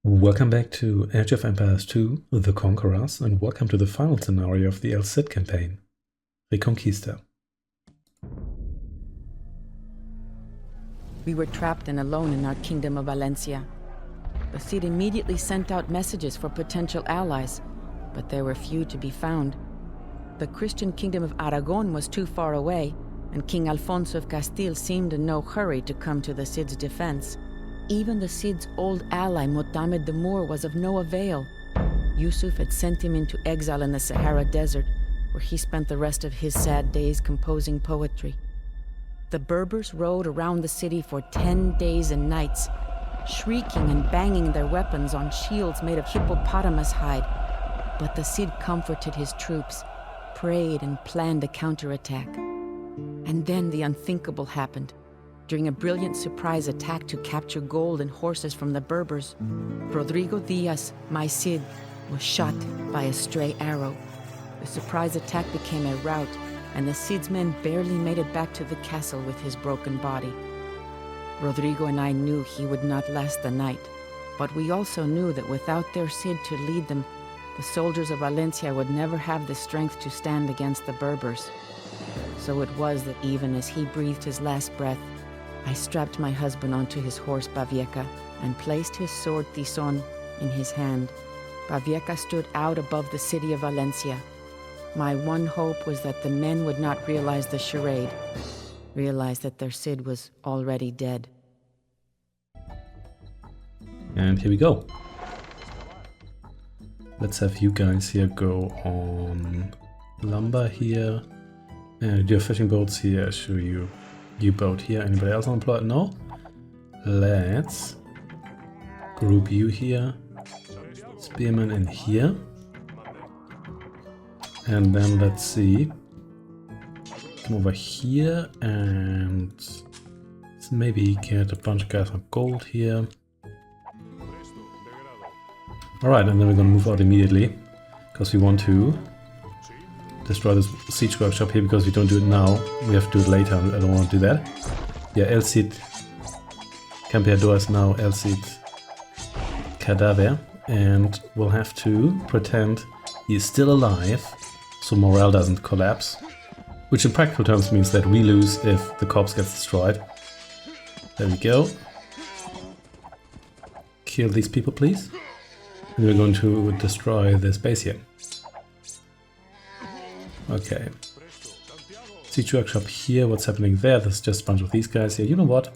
Welcome back to Age of Empires 2, The Conquerors, and welcome to the final scenario of the El Cid campaign, Reconquista. We were trapped and alone in our kingdom of Valencia. The Cid immediately sent out messages for potential allies, but there were few to be found. The Christian kingdom of Aragon was too far away, and King Alfonso of Castile seemed in no hurry to come to the Cid's defense. Even the Cid's old ally Mohamed the Moor was of no avail. Yusuf had sent him into exile in the Sahara Desert, where he spent the rest of his sad days composing poetry. The Berbers rode around the city for 10 days and nights, shrieking and banging their weapons on shields made of hippopotamus hide. But the Cid comforted his troops, prayed and planned a counterattack. And then the unthinkable happened. During a brilliant surprise attack to capture gold and horses from the Berbers, Rodrigo Diaz, my Cid, was shot by a stray arrow. The surprise attack became a rout, and the Cid's men barely made it back to the castle with his broken body. Rodrigo and I knew he would not last the night, but we also knew that without their Cid to lead them, the soldiers of Valencia would never have the strength to stand against the Berbers. So it was that even as he breathed his last breath, I strapped my husband onto his horse Bavieca and placed his sword Tizon in his hand. Bavieca stood out above the city of Valencia. My one hope was that the men would not realize the charade, realize that their Cid was already dead. And here we go. Let's have you guys here go on lumber here. And your fishing boats here, show you. You boat here. Anybody else unemployed? No? Let's group you here. Spearman in here. And then let's see. Come over here and let's maybe get a bunch of guys on gold here. Alright, and then we're gonna move out immediately because we want to destroy this siege workshop here, because we don't do it now. We have to do it later. I don't want to do that. Yeah, El Cid Campeador now El Cid Cadaver, and we'll have to pretend he's still alive so morale doesn't collapse, which in practical terms means that we lose if the corpse gets destroyed. There we go. Kill these people, please. And we're going to destroy this base here. Okay. Siege workshop here, what's happening there? There's just a bunch of these guys here. You know what?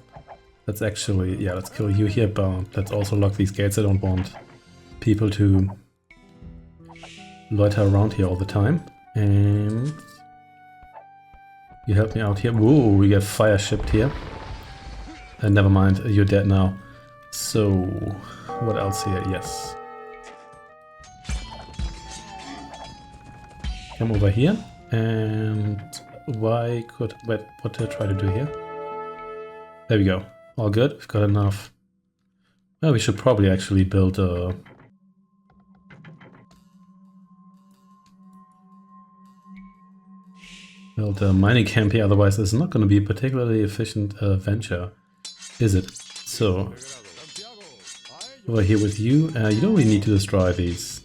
Let's actually, yeah, let's kill you here, but let's also lock these gates. I don't want people to loiter around here all the time. And you help me out here. Whoa, we get fire shipped here. And never mind, you're dead now. So, what else here? Yes. Come over here, and why could... Wait, what did I try to do here? There we go. All good. We've got enough. Well, we should probably actually build a... mining camp here, otherwise this is not going to be a particularly efficient venture, is it? So, over here with you. You don't really need to destroy these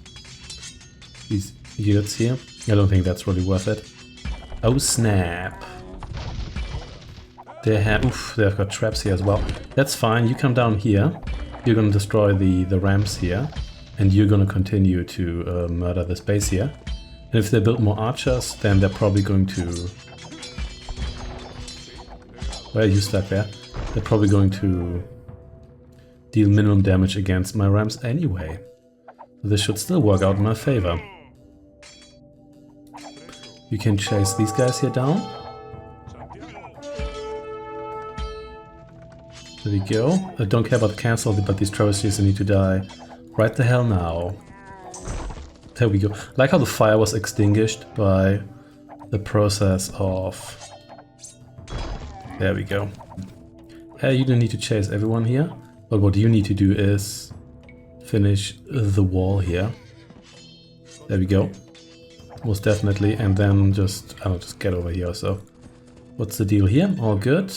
units here. I don't think that's really worth it. Oh snap! They've got traps here as well. That's fine. You come down here. You're gonna destroy the ramps here, and you're gonna continue to murder this base here. And if they build more archers, then they're probably going to... Well, you stuck there. They're probably going to deal minimum damage against my ramps anyway. So this should still work out in my favor. You can chase these guys here down. There we go. I don't care about the cancel, but these travesties need to die right the hell now. There we go. Like how the fire was extinguished by the process of... There we go. Hey, you don't need to chase everyone here, but what you need to do is finish the wall here. There we go. Most definitely, and then just, I don't know, just get over here. So, what's the deal here? All good.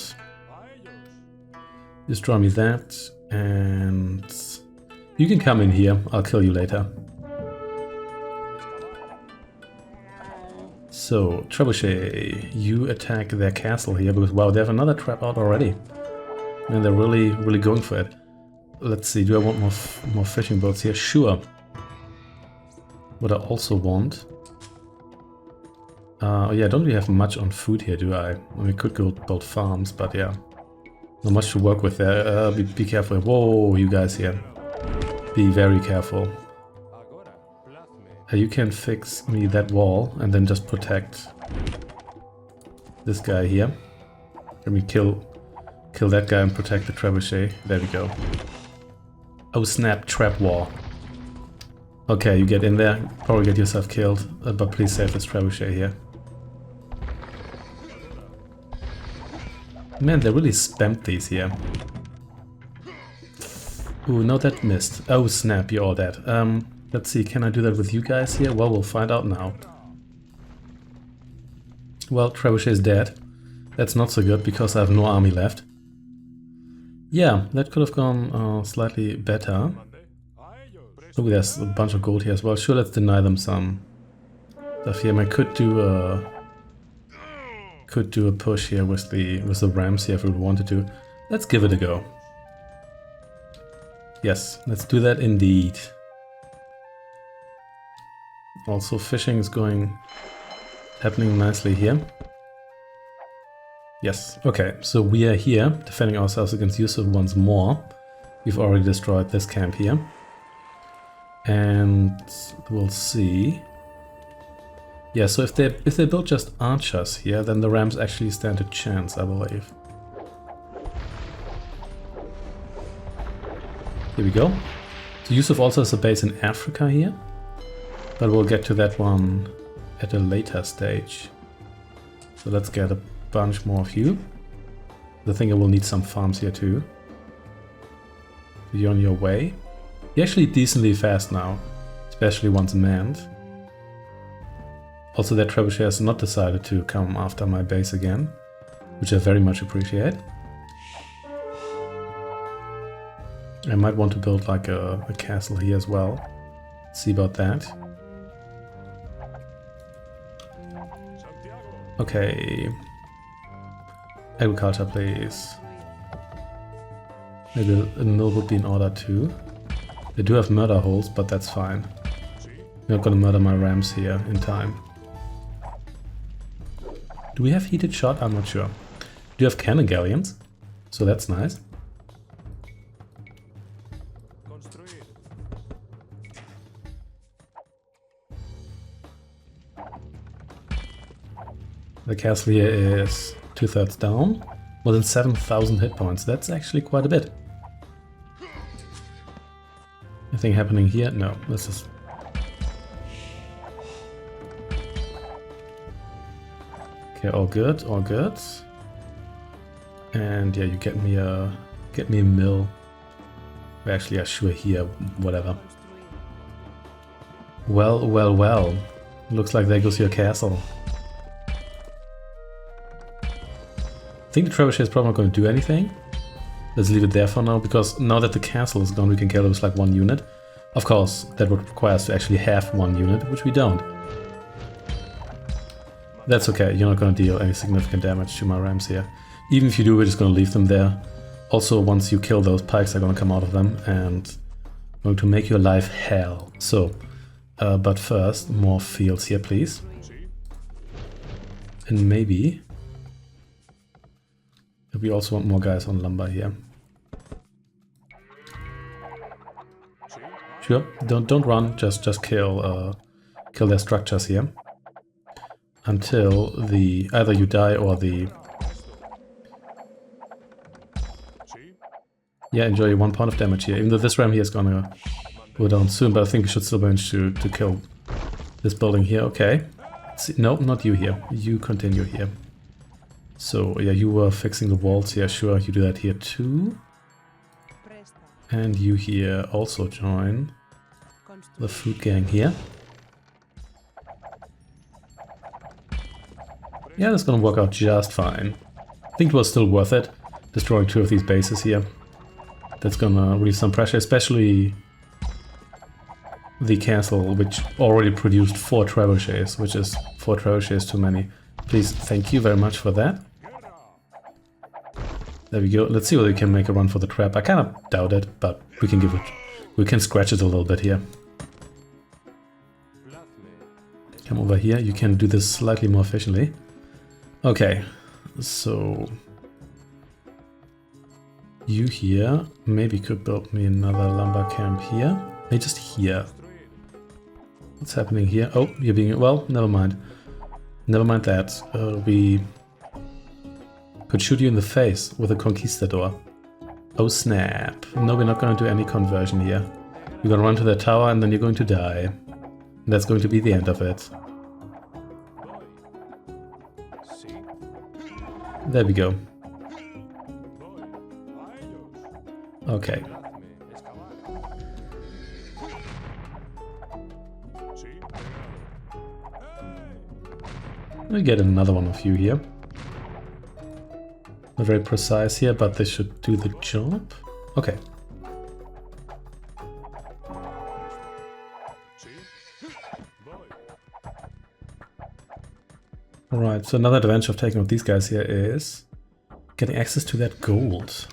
Destroy me that, and You can come in here, I'll kill you later. So, Trebuchet, you attack their castle here, because wow, they have another trap out already. And they're really going for it. Let's see, do I want more fishing boats here? Sure. What I also want... yeah, I don't really have much on food here, do I? We could go build farms, but yeah. Not much to work with there. Be careful. Whoa, you guys here. Be very careful. You can fix me that wall and then just protect this guy here. Let me kill that guy and protect the trebuchet. There we go. Oh snap, trap wall. Okay, you get in there, probably get yourself killed, but please save this trebuchet here. Man, they really spammed these here. Ooh, no, that missed. Oh snap, you're all dead. Let's see, can I do that with you guys here? Well, we'll find out now. Well, trebuchet is dead. That's not so good because I have no army left. Yeah, that could have gone slightly better. Oh, there's a bunch of gold here as well. Sure, let's deny them some stuff here. I could do a push here with the rams here if we wanted to. Let's give it a go. Yes, let's do that indeed. Also, fishing is happening nicely here. Yes, okay, so we are here defending ourselves against Yusuf once more. We've already destroyed this camp here. And we'll see. Yeah, so if they build just archers here, then the rams actually stand a chance, I believe. Here we go. So Yusuf also has a base in Africa here. But we'll get to that one at a later stage. So let's get a bunch more of you. I think I will need some farms here too. You're on your way. You're actually decently fast now, especially once manned. Also, that trebuchet has not decided to come after my base again, which I very much appreciate. I might want to build like a castle here as well. See about that. Okay. Agriculture, please. Maybe a mill would be in order too. They do have murder holes, but that's fine. I'm not gonna murder my rams here in time. Do we have heated shot? I'm not sure. Do you have cannon galleons? So that's nice. The castle here is 2/3 down. More than 7,000 hit points. That's actually quite a bit. Anything happening here? No, this is... Okay, all good, all good. And yeah, you get me a mill. Actually, yeah, sure, here, whatever. Well, well, well. Looks like there goes your castle. I think the trebuchet is probably not going to do anything. Let's leave it there for now, because now that the castle is gone, we can kill it with like one unit. Of course, that would require us to actually have one unit, which we don't. That's okay, you're not going to deal any significant damage to my rams here. Even if you do, we're just going to leave them there. Also, once you kill those, pikes are going to come out of them and going to make your life hell. So, but first, more fields here, please. And maybe... we also want more guys on lumber here. Sure, don't run, just kill their structures here. Until either you die or the... Yeah, enjoy your 1 point of damage here. Even though this ram here is gonna go down soon, but I think we should still manage to kill this building here. Okay. See, no, not you here. You continue here. So, yeah, you were fixing the walls here. Sure, you do that here too. And you here also join the food gang here. Yeah, that's gonna work out just fine. I think it was still worth it, destroying 2 of these bases here. That's gonna relieve some pressure, especially the castle, which already produced 4 trebuchets, which is 4 trebuchets too many. Please, thank you very much for that. There we go. Let's see whether we can make a run for the trap. I kind of doubt it, but we can give it. We can scratch it a little bit here. Come over here. You can do this slightly more efficiently. Okay, so you here maybe could build me another lumber camp here. Maybe just here. What's happening here? Oh, you're being... well, never mind. Never mind that. We could shoot you in the face with a conquistador. Oh snap. No, we're not going to do any conversion here. You're going to run to the tower and then you're going to die. And that's going to be the end of it. There we go. Okay. We get another one of you here. Not very precise here, but they should do the job. Okay. Alright, so another advantage of taking out these guys here is getting access to that gold.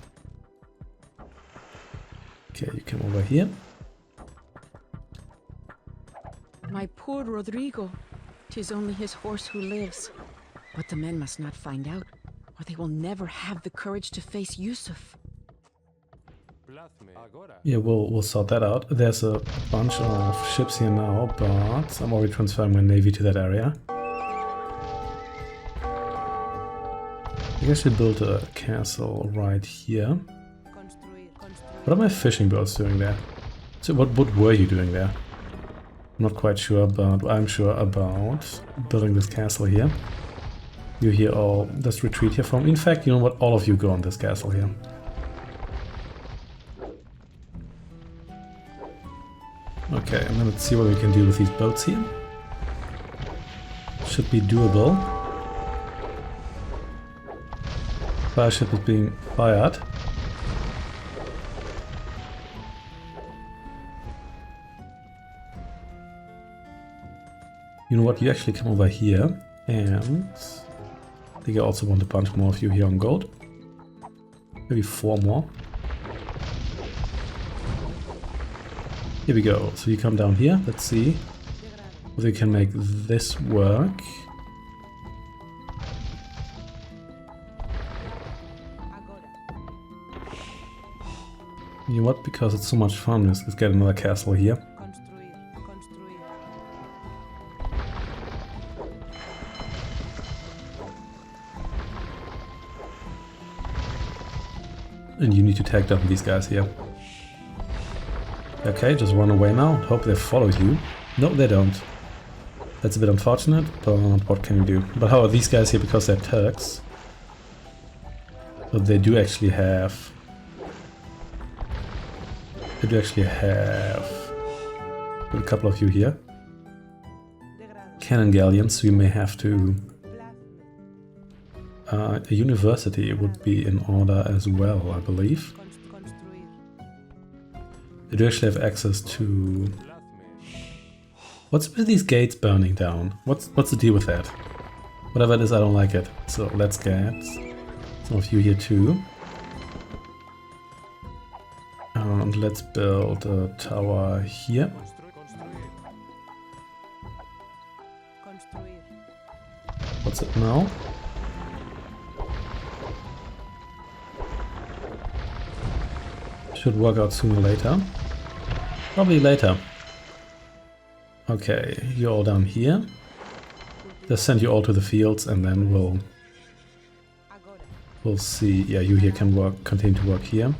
Okay, you come over here. My poor Rodrigo. 'Tis only his horse who lives. But the men must not find out, or they will never have the courage to face Yusuf. Yeah, we'll sort that out. There's a bunch of ships here now, but I'm already transferring my navy to that area. I guess we built a castle right here. What are my fishing boats doing there? So what were you doing there? I'm not quite sure, but I'm sure about building this castle here. You here all just retreat here from. In fact, you know what? All of you go on this castle here. Okay, and then let's see what we can do with these boats here. Should be doable. Fire ship is being fired. You know what? You actually come over here, and I think I also want a bunch more of you here on gold. Maybe 4 more. Here we go. So you come down here. Let's see whether we can make this work. You know what? Because it's so much fun, let's get another castle here. And you need to tag down these guys here. Okay, just run away now. Hope they followed you. No, they don't. That's a bit unfortunate, but what can you do? But how are these guys here? Because they're Turks. So they do actually have... They do actually have... a couple of you here. Cannon galleons, so you may have to... a university would be in order as well, I believe. They do actually have access to... What's with these gates burning down? What's the deal with that? Whatever it is, I don't like it. So let's get some of you here too. And let's build a tower here. What's it now? Should work out sooner or later. Probably later. Okay, you're all down here. Just send you all to the fields and then we'll see. Yeah, you here can continue to work here.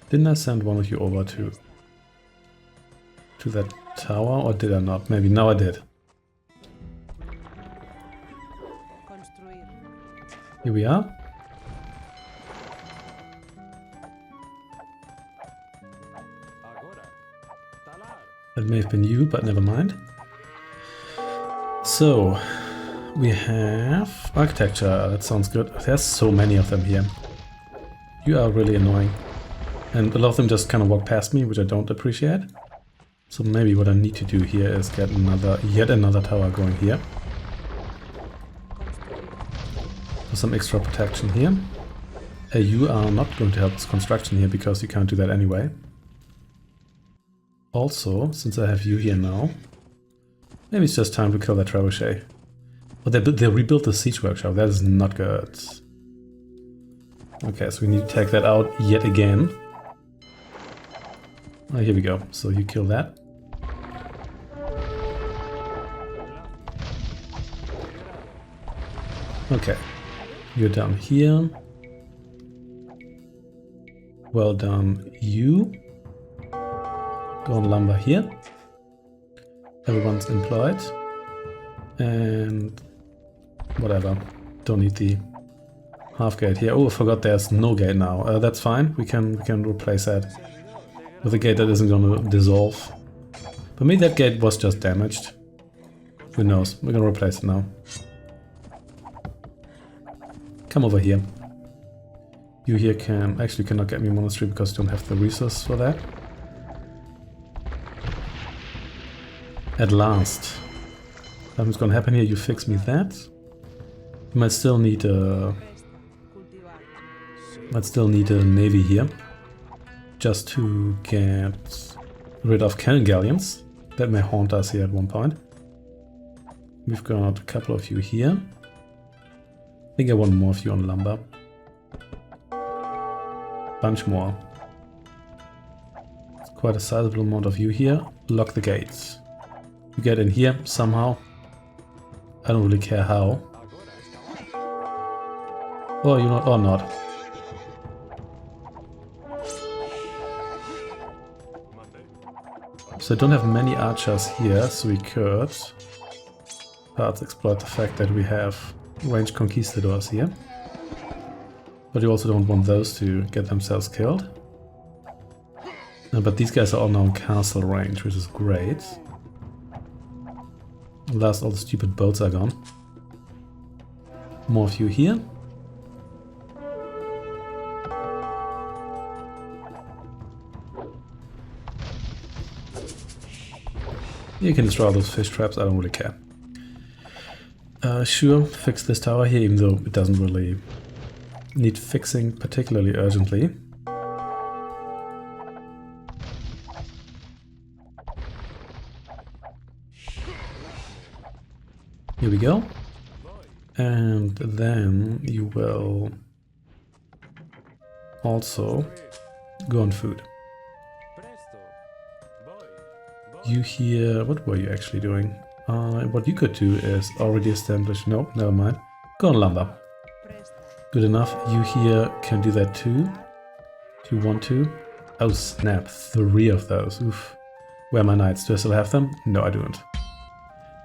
Didn't I send one of you over to that tower, or did I not? Maybe now I did. Here we are. That may have been you, but never mind. So, we have architecture. That sounds good. There's so many of them here. You are really annoying. And a lot of them just kind of walk past me, which I don't appreciate. So maybe what I need to do here is get yet another tower going here. For some extra protection here. You are not going to help this construction here because you can't do that anyway. Also, since I have you here now, maybe it's just time to kill that trebuchet. But they rebuilt the siege workshop. That is not good. Okay, so we need to take that out yet again. Oh, here we go. So you kill that. Okay, you're down here. Well done, you. Go on lumber here. Everyone's employed. And whatever. Don't need the half gate here. Oh, I forgot there's no gate now. That's fine. We can replace that with a gate that isn't going to dissolve. But maybe that gate was just damaged. Who knows? We're going to replace it now. Come over here. You here cannot get me a monastery because you don't have the resources for that. At last. Nothing's gonna happen here, you fix me that. You might still need a navy here. Just to get rid of cannon galleons. That may haunt us here at one point. We've got a couple of you here. I think I want more of you on lumber. Bunch more. It's quite a sizable amount of you here. Lock the gates. You get in here somehow. I don't really care how. Or you not, or not. So I don't have many archers here, so we could perhaps exploit the fact that we have ranged conquistadors here. But you also don't want those to get themselves killed. But these guys are all now in castle range, which is great. Last, all the stupid boats are gone. More of you here. You can destroy those fish traps, I don't really care. Sure, fix this tower here, even though it doesn't really need fixing particularly urgently. Here we go. And then you will also go on food. You here, what were you actually doing? What you could do is already establish, no, never mind. Go on lumber. Good enough. You here can do that too, if you want to. Oh snap, 3 of those. Oof. Where are my knights? Do I still have them? No, I don't.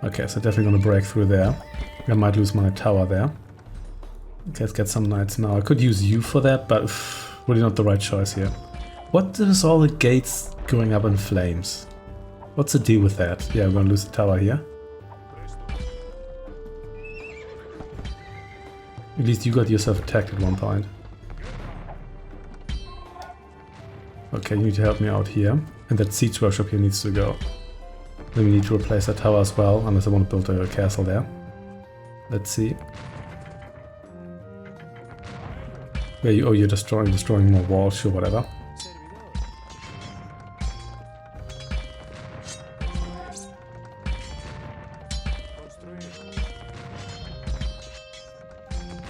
Okay, so definitely gonna break through there. I might lose my tower there. Okay, let's get some knights now. I could use you for that, but really not the right choice here. What is all the gates going up in flames? What's the deal with that? Yeah, we're gonna lose the tower here. At least you got yourself attacked at one point. Okay, you need to help me out here. And that siege workshop here needs to go. Then we need to replace that tower as well, unless I want to build a castle there. Let's see. Where you, oh, you're destroying more walls, sure, whatever.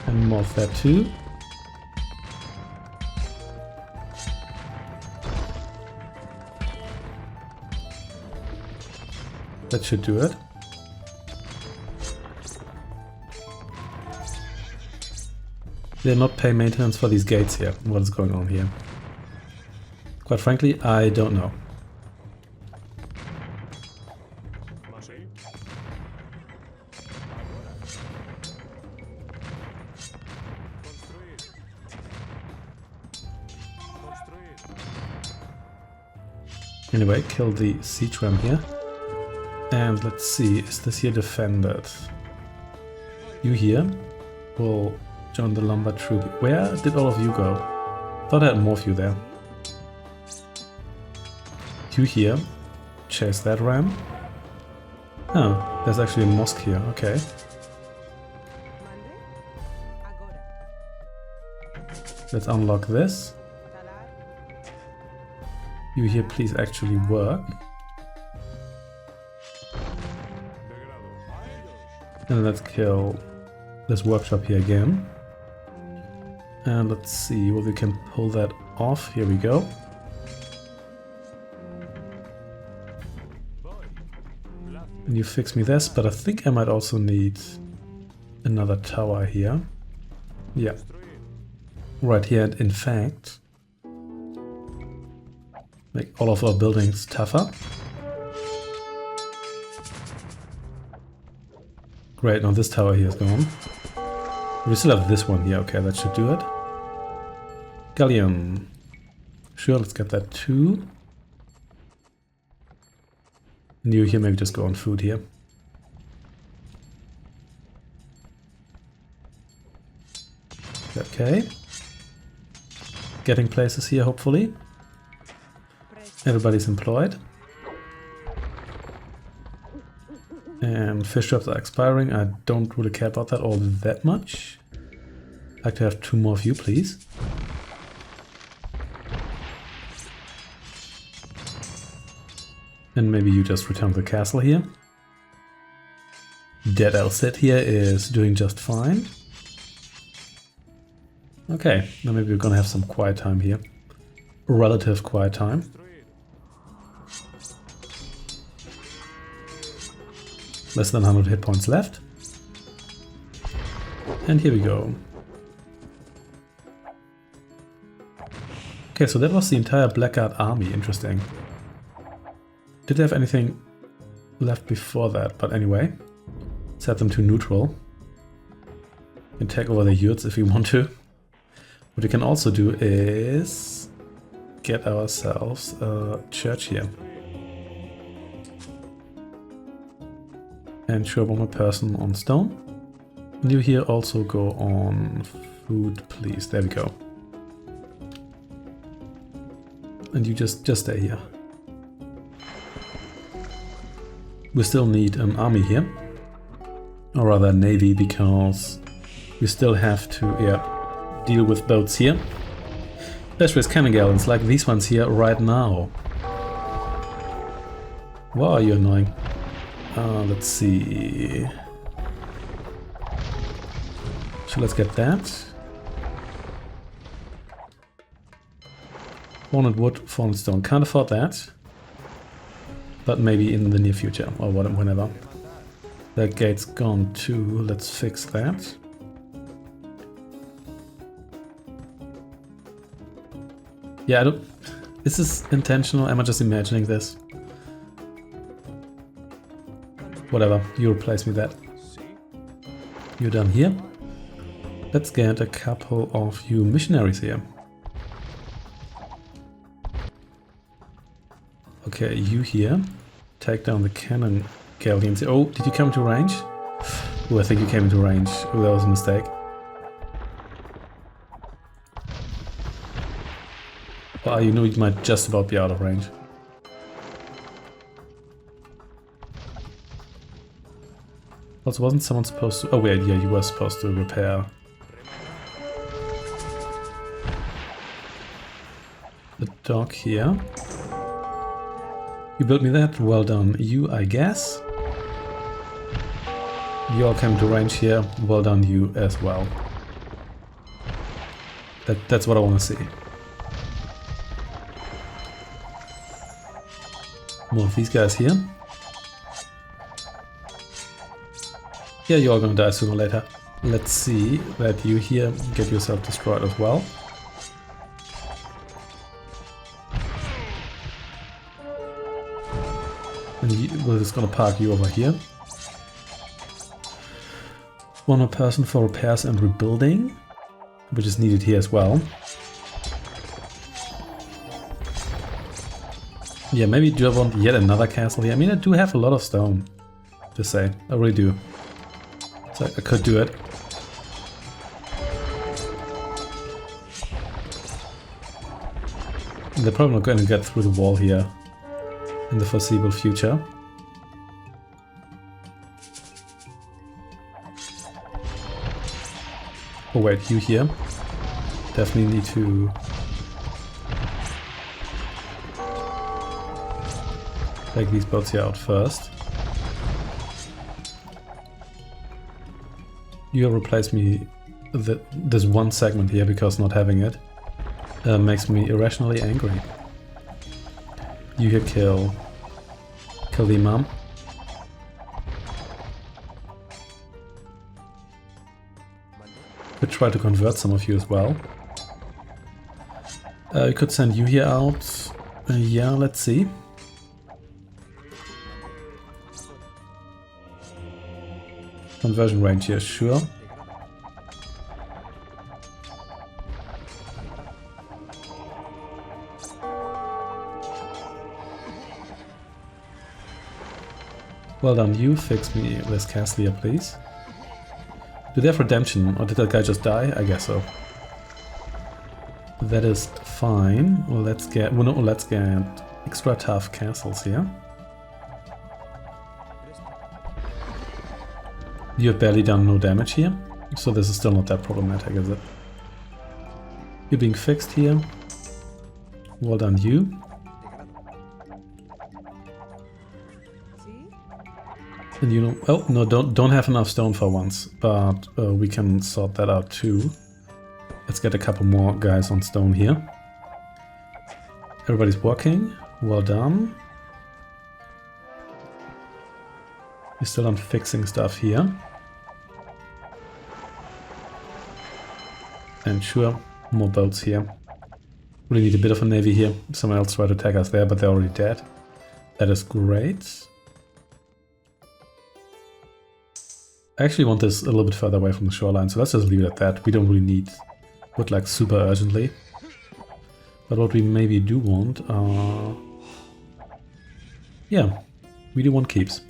And more of that too. That should do it. They did not pay maintenance for these gates here. What is going on here? Quite frankly, I don't know. Anyway, kill the siege ram here. And let's see, is this here defended? You here will join the lumber troop. Where did all of you go? Thought I had more of you there. You here, chase that ram. Oh, there's actually a mosque here, okay. Let's unlock this. You here please actually work. And let's kill this workshop here again. And let's see what we can pull that off. Here we go. And you fix me this, but I think I might also need another tower here. Yeah. Right here, and in fact, make all of our buildings tougher. Great, now this tower here is gone. We still have this one here, okay, that should do it. Galleon. Sure, let's get that too. And you here, maybe just go on food here. Okay. Getting places here, hopefully. Everybody's employed. And fish shops are expiring. I don't really care about that all that much. I'd like to have 2 more of you, please. And maybe you just return to the castle here. Dead Elsit here is doing just fine. Okay, now maybe we're gonna have some quiet time here. Relative quiet time. Less than 100 hit points left. And here we go. Okay, so that was the entire Blackguard army. Interesting. Did they have anything left before that? But anyway, set them to neutral. We can take over the yurts if we want to. What we can also do is get ourselves a church here. And show one more person on stone. And you here also go on food, please. There we go. And you just stay here. We still need an army here. Or rather a navy, because we still have to deal with boats here. Especially with cannon galleons like these ones here right now. Wow, are you annoying? Let's see. So let's get that. 400 wood, 400 stone. Can't afford that. But maybe in the near future, or whenever. That gate's gone too. Let's fix that. Yeah, I don't... Is this intentional? Am I just imagining this? Whatever, you replace me that. You're done here. Let's get a couple of you missionaries here. Okay, you here. Take down the cannon galleons. Oh, did you come into range? Oh, I think you came into range. Oh, that was a mistake. Well, you know you might just about be out of range. Also, wasn't someone supposed to... Oh wait, yeah, you were supposed to repair the dock here. You built me that? Well done. You, I guess? You all came to range here. Well done, you as well. That's what I want to see. More of these guys here. Yeah, you're all gonna die sooner or later. Let's see that you here get yourself destroyed as well. And we're just gonna park you over here. One more person for repairs and rebuilding, which is needed here as well. Yeah, maybe do I want yet another castle here? I mean, I do have a lot of stone, to say. I really do. So I could do it. They're probably not going to get through the wall here. in the foreseeable future. Oh wait, you here. Definitely need to take these boats here out first. You replace me this one segment here because not having it makes me irrationally angry. You here kill the imam. Could try to convert some of you as well. I could send you here out. Yeah, let's see. Conversion range here, sure. Well done, you fix me this castle here, please. Do they have redemption, or did that guy just die? I guess so. That is fine. Well, let's get extra tough castles here. You have barely done no damage here, so this is still not that problematic, is it? You're being fixed here. Well done, you. And you know, oh no, don't have enough stone for once, but we can sort that out too. Let's get a couple more guys on stone here. Everybody's working. Well done. You're still on fixing stuff here. And sure, more boats here. Really need a bit of a navy here. Someone else tried to attack us there, but they're already dead. That is great. I actually want this a little bit further away from the shoreline, so let's just leave it at that. We don't really need wood like super urgently. But what we maybe do want are... yeah, we do want keeps.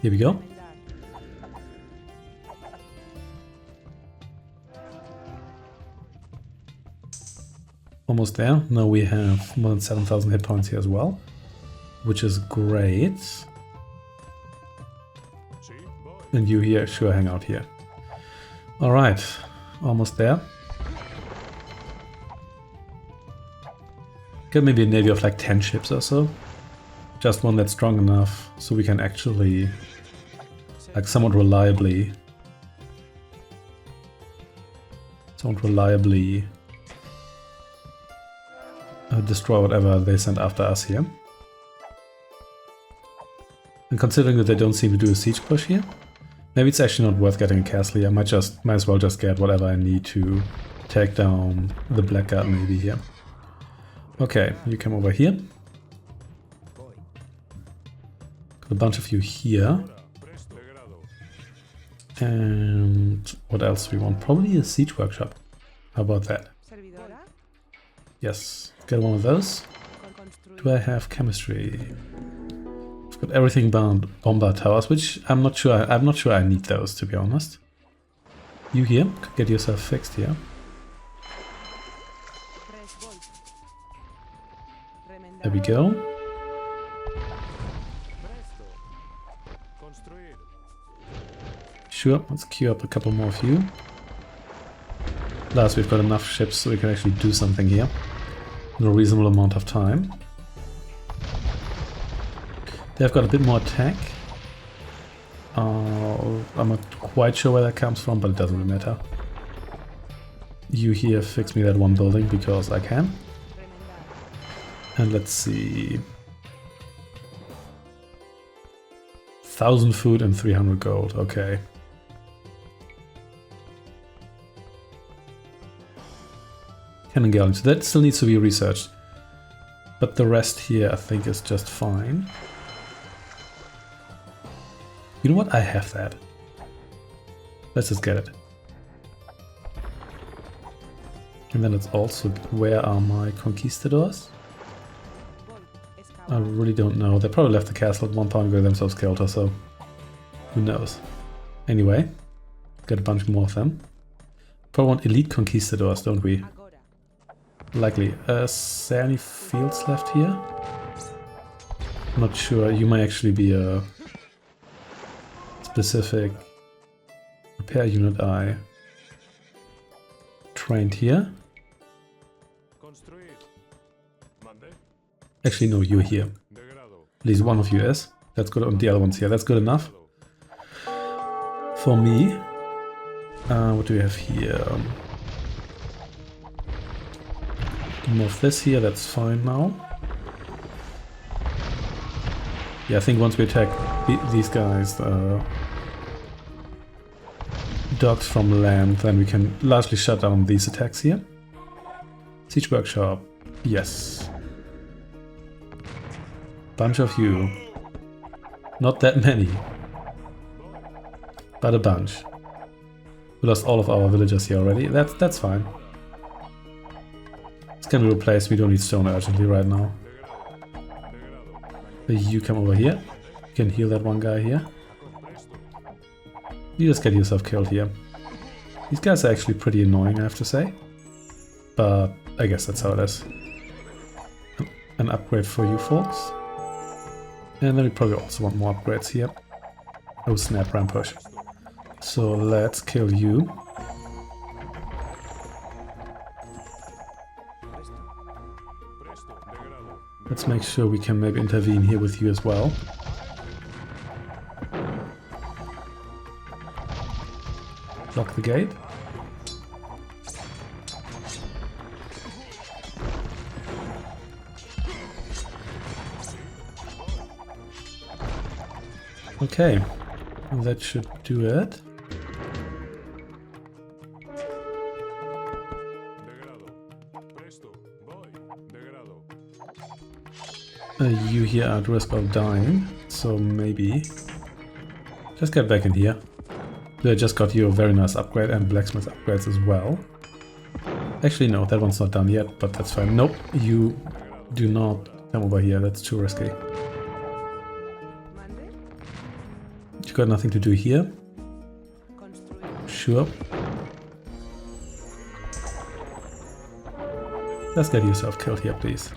Here we go. Almost there. Now we have more than 7,000 hit points here as well, which is great. And you here, sure, hang out here. Alright, almost there. Get maybe a navy of like 10 ships or so. Just one that's strong enough so we can actually, like somewhat reliably destroy whatever they send after us here. And considering that they don't seem to do a siege push here, maybe it's actually not worth getting a castle here. I might as well just get whatever I need to take down the Blackguard Navy here. Okay, you come over here. Got a bunch of you here. And what else do we want? Probably a siege workshop. How about that? Yes, get one of those. Do I have chemistry? I've got everything bombard towers, which I'm not sure I need those, to be honest. You here, could get yourself fixed here. There we go. Sure, let's queue up a couple more of you. Last, we've got enough ships so we can actually do something here in a reasonable amount of time. They've got a bit more attack. I'm not quite sure where that comes from, but it doesn't really matter. You here fix me that one building because I can. And let's see. 1,000 food and 300 gold, okay. Cannon galleon, so that still needs to be researched. But the rest here I think is just fine. You know what? I have that. Let's just get it. And then let's also... where are my conquistadors? I really don't know. They probably left the castle at one point and got themselves killed or so. Who knows? Anyway, get a bunch more of them. Probably want elite conquistadors, don't we? Likely. Is there any fields left here? Not sure. You might actually be a specific repair unit I trained here. Actually, no, you're here. At least one of you is. That's good. And the other one's here. That's good enough. For me. What do we have here? Move this here. That's fine now. Yeah, I think once we attack these guys, dogs from land, then we can largely shut down these attacks here. Siege workshop. Yes. Bunch of you. Not that many. But a bunch. We lost all of our villagers here already. That's fine. This can be replaced. We don't need stone urgently right now. You come over here. You can heal that one guy here. You just get yourself killed here. These guys are actually pretty annoying, I have to say. But I guess that's how it is. An upgrade for you folks. And then we probably also want more upgrades here. Oh snap, ram push. So let's kill you. Let's make sure we can maybe intervene here with you as well. Lock the gate. Okay, that should do it. You here are at risk of dying, so maybe just get back in here. I just got you a very nice upgrade and blacksmith upgrades as well. Actually no, that one's not done yet, but that's fine. Nope, you do not come over here, that's too risky. You got nothing to do here? Sure. Let's get yourself killed here, please.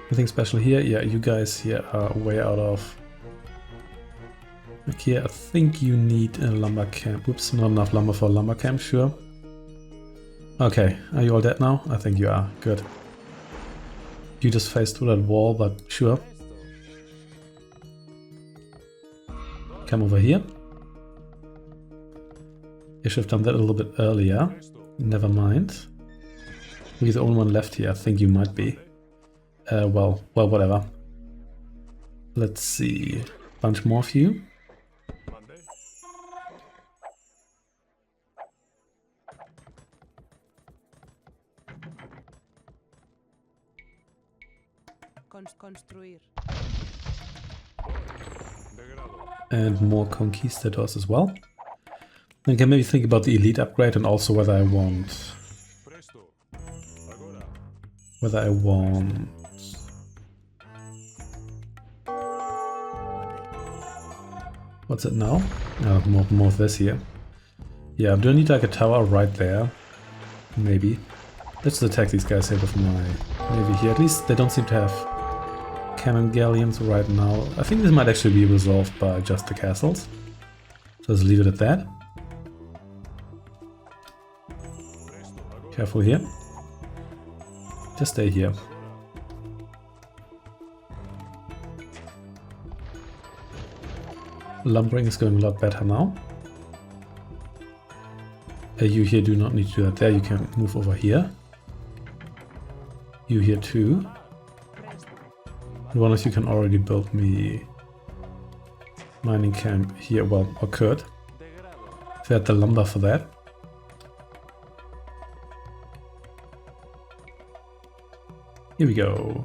Anything special here? Yeah, you guys here are way out of... Like here, I think you need a lumber camp. Whoops, not enough lumber for a lumber camp, sure. Okay, are you all dead now? I think you are. Good. You just faced through that wall, but sure. Come over here. You should have done that a little bit earlier. Never mind. You're the only one left here. I think you might be. Well, whatever. Let's see. Bunch more of you. And more conquistadors as well. I can maybe think about the elite upgrade and also whether I want... What's it now? More of this here. Yeah, do I need like a tower right there? Maybe. Let's attack these guys here with my navy here. At least they don't seem to have cannon galleons right now. I think this might actually be resolved by just the castles. So let's leave it at that. Careful here. Just stay here. Lumbering is going a lot better now. You here do not need to do that there, you can move over here. You here too. And one of you can already build me mining camp here, well, or could. If I had the lumber for that. Here we go.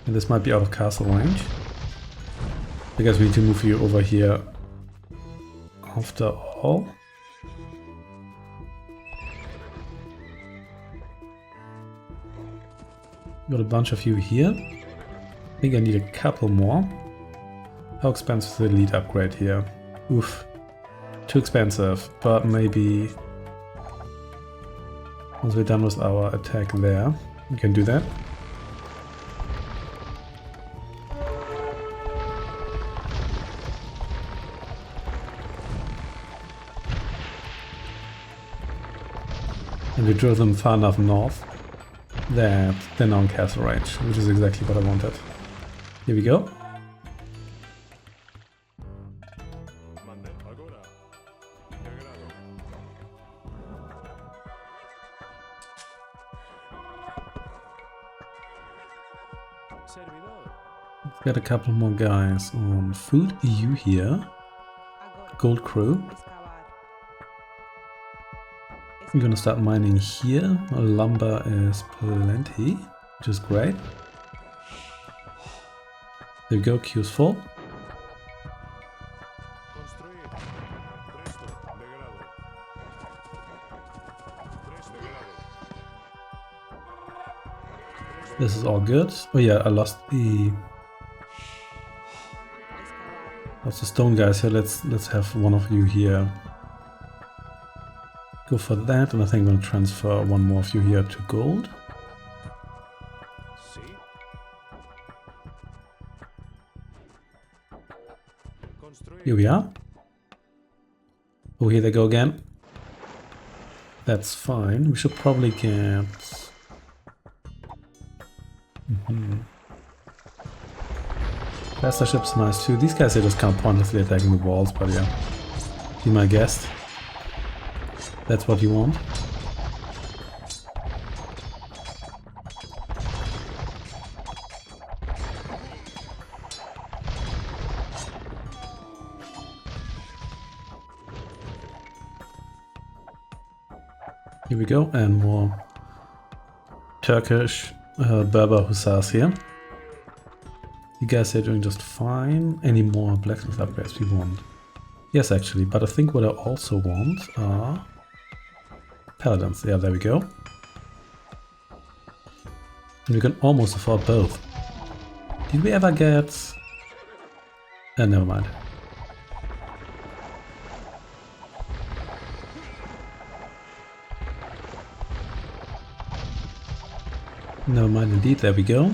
And this might be out of castle range. I guess we need to move you over here after all. Got a bunch of you here. I think I need a couple more. How expensive is the elite upgrade here? Oof. Too expensive, but maybe once we're done with our attack there, we can do that. And we drove them far enough north that they're now in castle range, which is exactly what I wanted. Here we go. Let's get a couple more guys on food EU here. Gold crew. We're gonna start mining here. Lumber is plenty, which is great. There we go, queue's full. This is all good. Oh yeah, I lost the stone guys here. Let's have one of you here. Go for that, and I think I'm gonna transfer one more of you here to gold. Here we are. Oh, here they go again. That's fine. We should probably get... Faster ships, nice too. These guys are just kind of pointlessly attacking the walls, but yeah. Be my guest. That's what you want. Here we go, and more Turkish Berber hussars here. You guys are doing just fine. Any more blacksmith upgrades we want? Yes, actually, but I think what I also want are paladins. Yeah, there we go. And we can almost afford both. Did we ever get... never mind. Never mind indeed, there we go.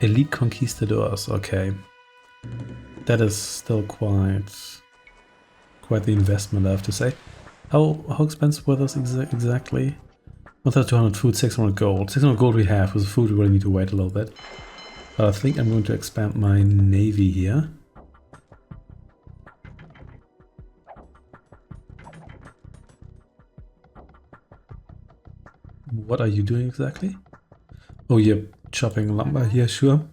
Elite Conquistadors, okay. That is still quite the investment, I have to say. How expensive were those exactly? 1,200 food, 600 gold. 600 gold we have. With food we really need to wait a little bit. But I think I'm going to expand my navy here. What are you doing exactly? Oh, you're chopping lumber here, sure.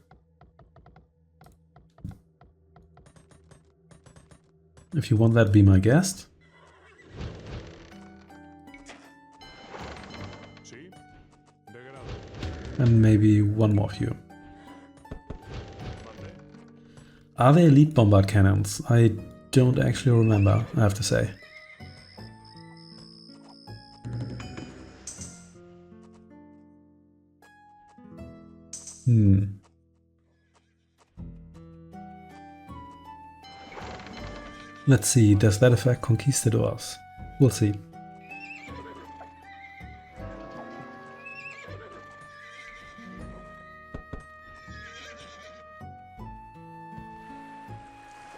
If you want that, be my guest. And maybe one more of you. Are they elite bombard cannons? I don't actually remember, I have to say. Let's see, does that affect conquistadors? We'll see.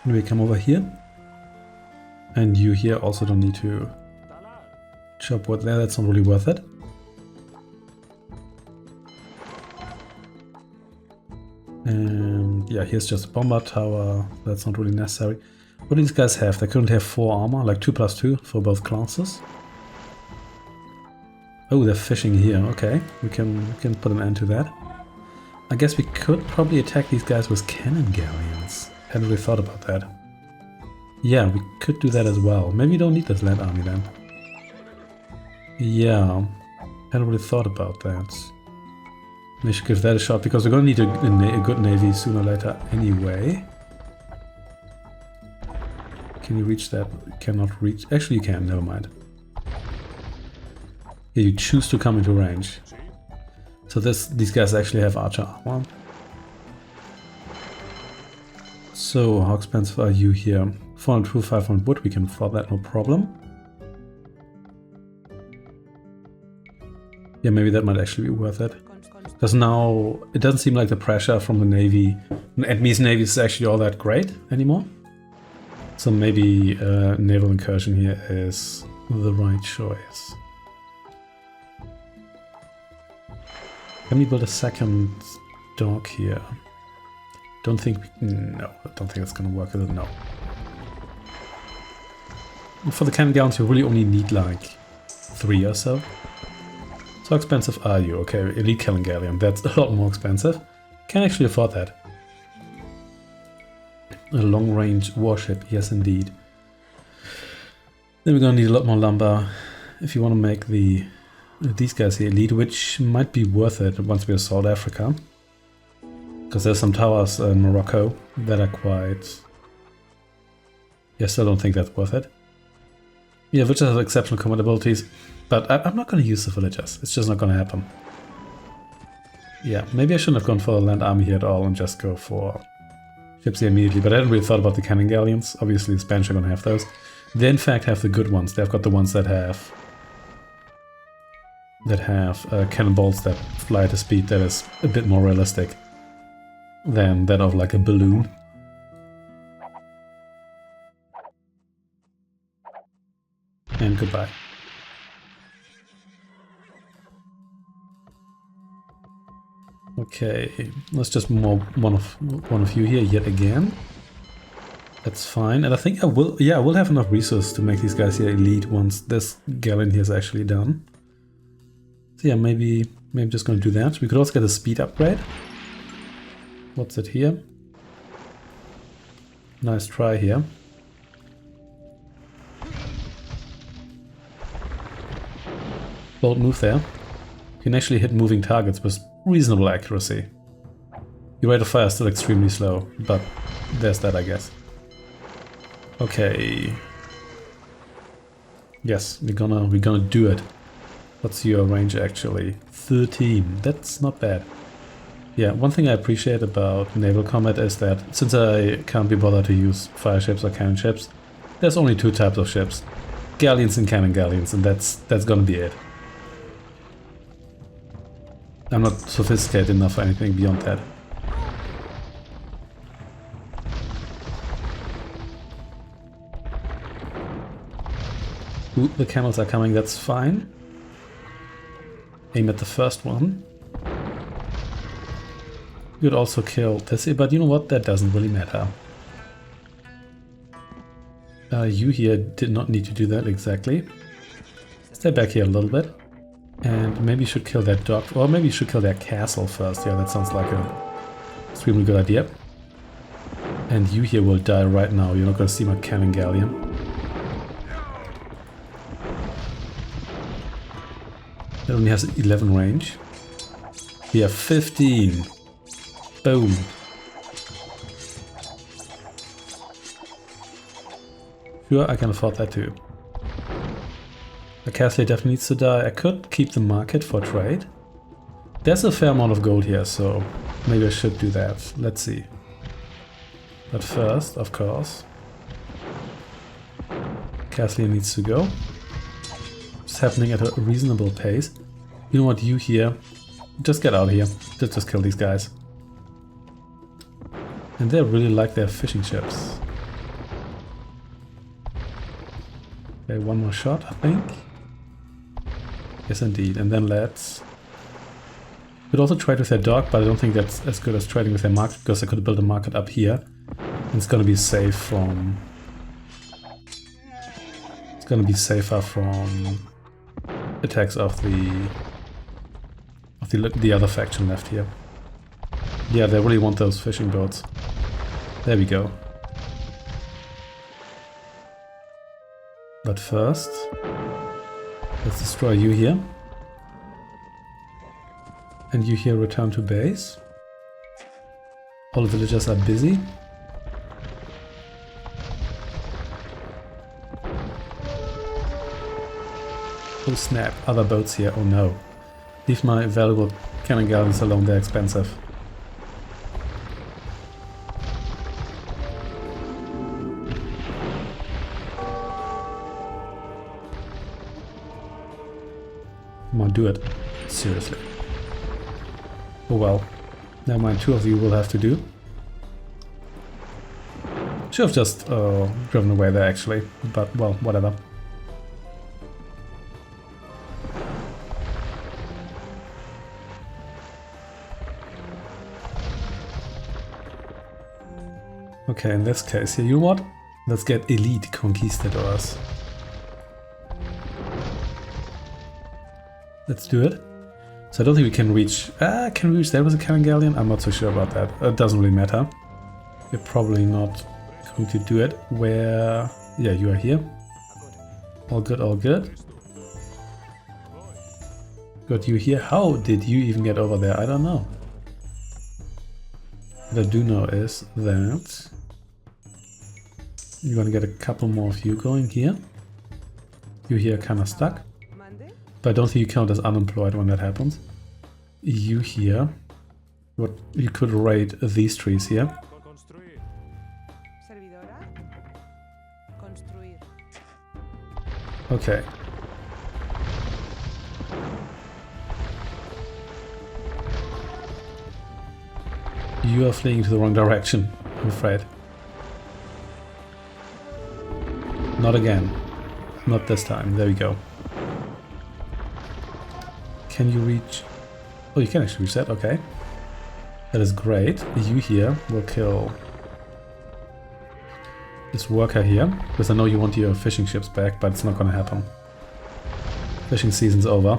We come over here. And you here also don't need to chop wood there, that's not really worth it. And yeah, here's just a bombard tower, that's not really necessary. What do these guys have? They currently have 4 armor, like 2+2 for both classes. Oh, they're fishing here, okay. We can put an end to that. I guess we could probably attack these guys with cannon galleons. Hadn't really thought about that. Yeah, we could do that as well. Maybe you don't need this land army then. Yeah, hadn't really thought about that. We should give that a shot, because we're gonna need a good navy sooner or later anyway. Can you reach that? You cannot reach. Actually, you can. Never mind. Yeah, you choose to come into range. So these guys actually have archer armor. So how expensive are you here? 400 to 500 wood. We can afford that, no problem. Yeah, maybe that might actually be worth it. Because now it doesn't seem like the pressure from the navy, enemy's navy, is actually all that great anymore. So maybe naval incursion here is the right choice. Can we build a second dock here? Don't think no, I don't think it's gonna work with it, no. For the cannon galleons you really only need like 3 or so. So how expensive are you? Okay, elite cannon galleon, that's a lot more expensive. Can actually afford that. A long-range warship, yes indeed. Then we're gonna need a lot more lumber if you want to make these guys here elite, which might be worth it once we assault Africa. Because there's some towers in Morocco that are quite... Yeah, still don't think that's worth it. Yeah, villagers have exceptional combat abilities, but I'm not going to use the villagers. It's just not going to happen. Yeah, maybe I shouldn't have gone for the land army here at all and just go for ships here immediately, but I hadn't really thought about the cannon galleons. Obviously the Spanish are going to have those. They in fact have the good ones. They've got the ones that have cannonballs that fly at a speed that is a bit more realistic than that of like a balloon. And goodbye. Okay, let's just mob one of you here yet again. That's fine, and I think I will have enough resources to make these guys here elite once this galleon here is actually done. So yeah, maybe I'm just going to do that. We could also get a speed upgrade. What's it here? Nice try here. Bold move there. You can actually hit moving targets with reasonable accuracy. Your rate of fire is still extremely slow, but there's that, I guess. Okay. Yes, we're gonna do it. What's your range actually? 13. That's not bad. Yeah, one thing I appreciate about naval combat is that since I can't be bothered to use fire ships or cannon ships, there's only 2 types of ships. Galleons and cannon galleons, and that's gonna be it. I'm not sophisticated enough for anything beyond that. Ooh, the camels are coming, that's fine. Aim at the first one. You could also kill this, but you know what? That doesn't really matter. You here did not need to do that exactly. Stay back here a little bit. And maybe you should kill that dock, or maybe you should kill that castle first. Yeah, that sounds like an extremely good idea. And you here will die right now. You're not going to see my cannon galleon. It only has 11 range. We have 15. Boom. Sure, I can afford that too. The castle definitely needs to die. I could keep the market for trade. There's a fair amount of gold here, so maybe I should do that. Let's see. But first, of course, castle needs to go. It's happening at a reasonable pace. You know what, you here, just get out of here. Just kill these guys. And they really like their fishing ships. Okay, one more shot, I think. Yes, indeed. And then let's... Could also trade with their dock, but I don't think that's as good as trading with their market, because I could build a market up here. And it's gonna be safe from... It's gonna be safer from attacks of the other faction left here. Yeah, they really want those fishing boats. There we go. But first, let's destroy you here. And you here return to base. All the villagers are busy. Oh snap, other boats here, oh no. Leave my valuable cannon galleons alone, they're expensive. Come on, do it. Seriously. Oh well. Never mind, 2 of you will have to do. Should have just driven away there actually, but well, whatever. Okay, in this case here, you know what? Let's get elite conquistadors. Let's do it. So I don't think we can reach... can we reach there with a cannon galleon? I'm not so sure about that. It doesn't really matter. We're probably not going to do it. Where... Yeah, you are here. All good, all good. Got you here. How did you even get over there? I don't know. What I do know is that... You're gonna get a couple more of you going here. You here kind of stuck. But I don't think you count as unemployed when that happens. You here. What you could raid these trees here. Okay. You are fleeing to the wrong direction, I'm afraid. Not again. Not this time. There we go. Can you reach... Oh, you can actually reach that. Okay. That is great. You here will kill this worker here. Because I know you want your fishing ships back, but it's not gonna happen. Fishing season's over.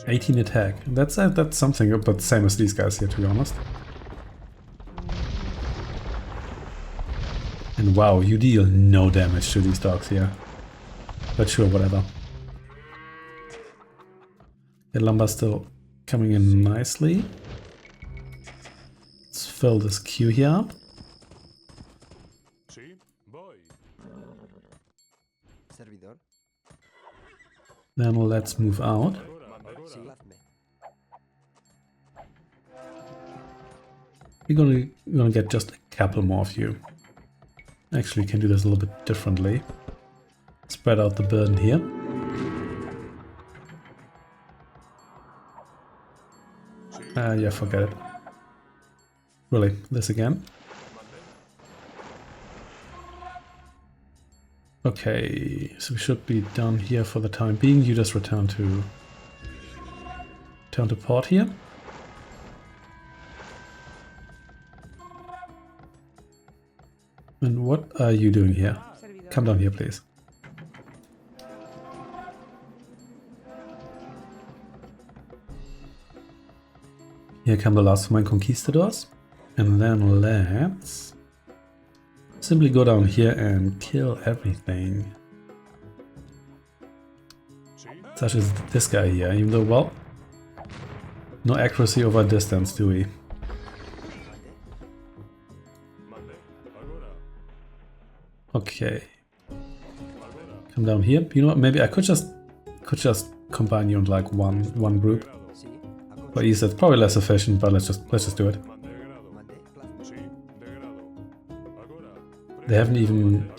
'18 attack. That's something, but same as these guys here, to be honest. And wow, you deal no damage to these dogs here. But sure, whatever. The lumber's still coming in nicely. Let's fill this queue here up. Then let's move out. We're gonna get just a couple more of you. Actually, can do this a little bit differently. Spread out the burden here. Yeah, forget it. Really, this again. Okay, so we should be done here for the time being. You just return to port here. And what are you doing here? Come down here, please. Here come the last of my conquistadors. And then let's simply go down here and kill everything. Such as this guy here, even though, well, no accuracy over distance, do we? Okay. Come down here. You know what? Maybe I could just combine you in like one group. But easy, it's probably less efficient, but let's just do it. They haven't even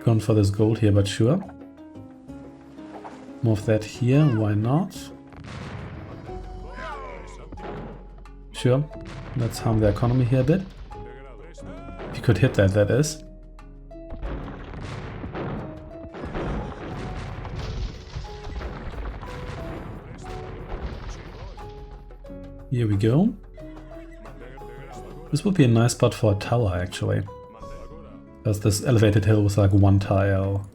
gone for this gold here, but sure. More of that here, why not? Sure. Let's harm the economy here a bit. If you could hit that, that is. Here we go. This would be a nice spot for a tower, actually. Because this elevated hill was like one tile.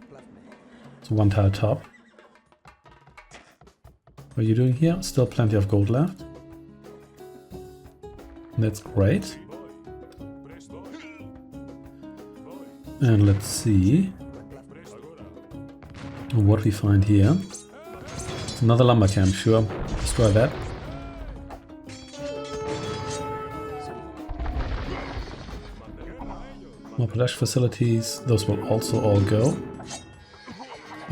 It's one tile top. What are you doing here? Still plenty of gold left. That's great. And let's see what we find here. It's another lumber camp, sure. Destroy that. More production facilities, those will also all go.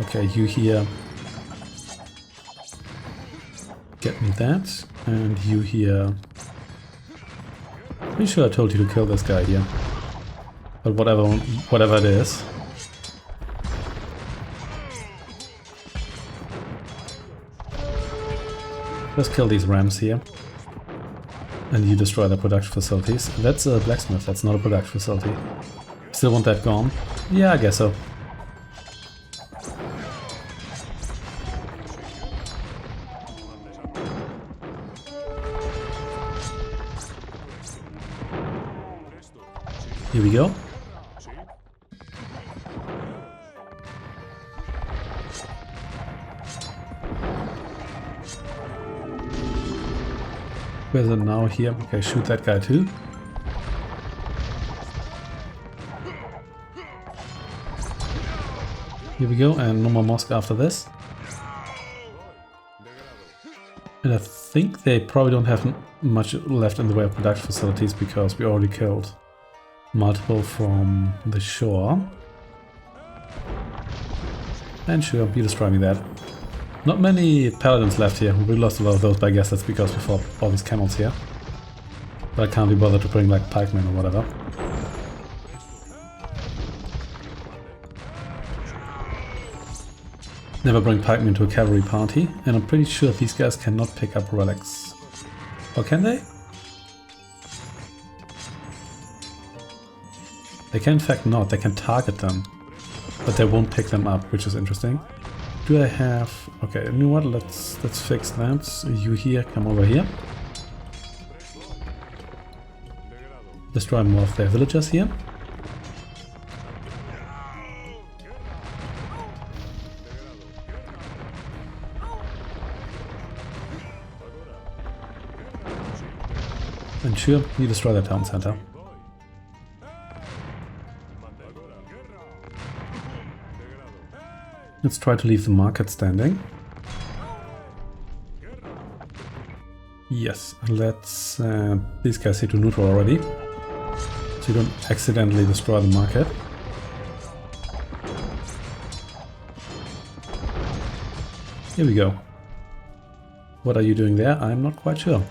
Okay, you here. Get me that. And you here. Pretty sure I told you to kill this guy here. But whatever it is. Let's kill these rams here. And you destroy the production facilities. That's a blacksmith, that's not a production facility. Still want that gone? Yeah, I guess so. Here we go. Where's it now? Here. Okay, shoot that guy too. Here we go, and no more mosque after this. And I think they probably don't have much left in the way of production facilities because we already killed multiple from the shore. And sure, you destroy me that. Not many paladins left here. We lost a lot of those, but I guess that's because we fought all these camels here. But I can't be bothered to bring like pikemen or whatever. Never bring pikemen to a cavalry party, and I'm pretty sure these guys cannot pick up relics. Or can they? They can in fact not, they can target them, but they won't pick them up, which is interesting. Do I have... okay, you know what, let's fix that. You here, come over here. Destroy more of their villagers here. And sure, you destroy the town center. Let's try to leave the market standing. Yes, let's... these guys hit to neutral already. So you don't accidentally destroy the market. Here we go. What are you doing there? I'm not quite sure.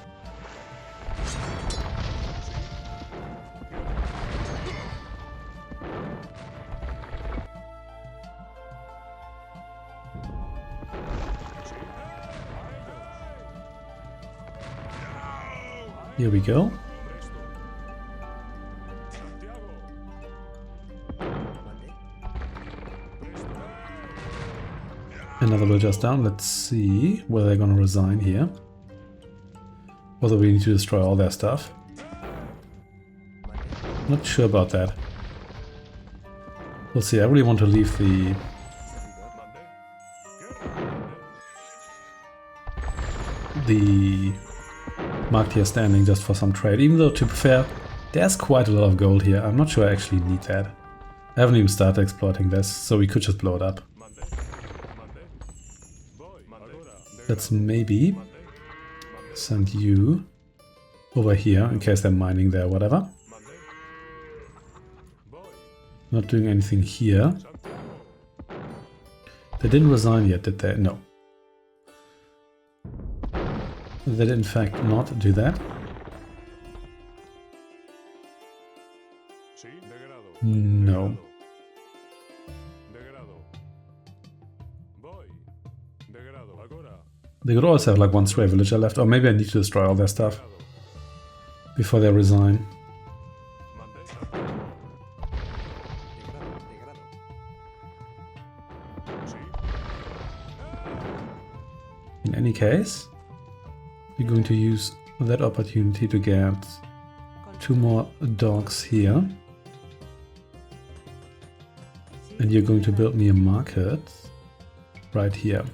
Here we go. Another villager's down. Let's see whether they're gonna resign here. Whether we need to destroy all their stuff. Not sure about that. We'll see. I really want to leave the marked here standing just for some trade, even though to be fair, there's quite a lot of gold here. I'm not sure I actually need that. I haven't even started exploiting this, so we could just blow it up. Let's maybe send you over here in case they're mining there or whatever. Not doing anything here. They didn't resign yet, did they? No. They did in fact not do that. No. They could always have like one stray villager left, or maybe I need to destroy all their stuff before they resign. In any case, we're going to use that opportunity to get 2 more dogs here. And you're going to build me a market right here.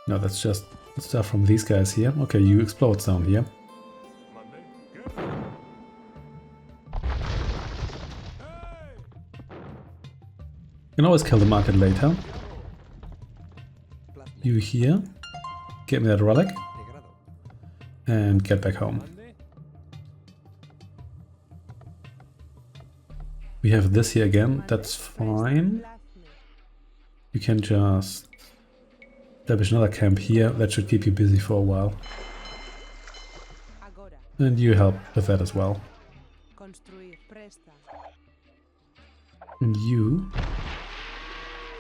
No, that's just stuff from these guys here. Okay, you explode down here. You can always kill the market later. You here. Get me that relic. And get back home. we have this here again, that's fine. You can just establish another camp here, that should keep you busy for a while. And you help with that as well. And you,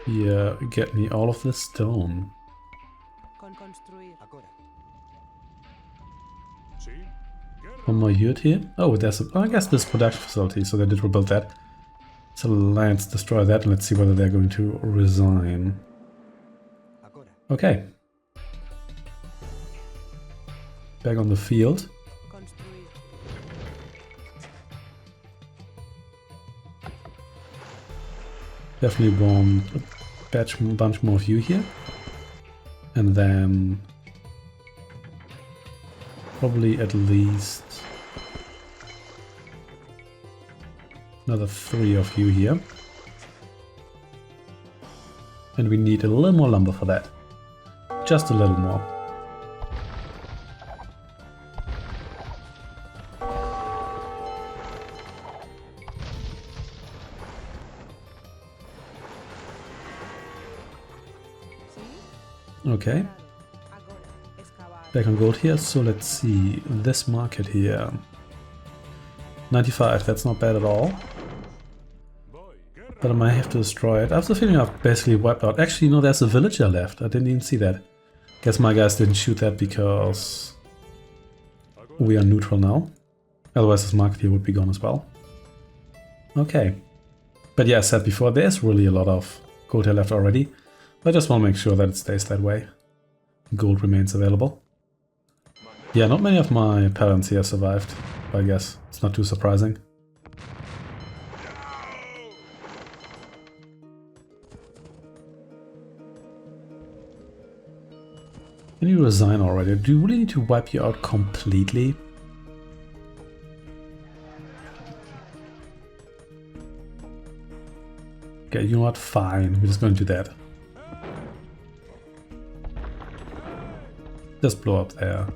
yeah, get me all of this stone. One more yurt here. Oh, there's a, I guess this production facility, so they did rebuild that. So let's destroy that and let's see whether they're going to resign. Okay. Back on the field. Definitely want a bunch more of you here. And then probably at least another 3 of you here. And we need a little more lumber for that. Just a little more. Okay. Back on gold here, so let's see. This market here. 95, that's not bad at all. But I might have to destroy it. I have the feeling I've basically wiped out. Actually, no, there's a villager left. I didn't even see that. Guess my guys didn't shoot that because we are neutral now. Otherwise this market here would be gone as well. Okay. But yeah, as I said before, there's really a lot of gold here left already. I just want to make sure that it stays that way. Gold remains available. Yeah, not many of my parents here survived. I guess it's not too surprising. Can you resign already? Do you really need to wipe you out completely? Okay, you know what? Fine. We're just going to do that. Just blow up their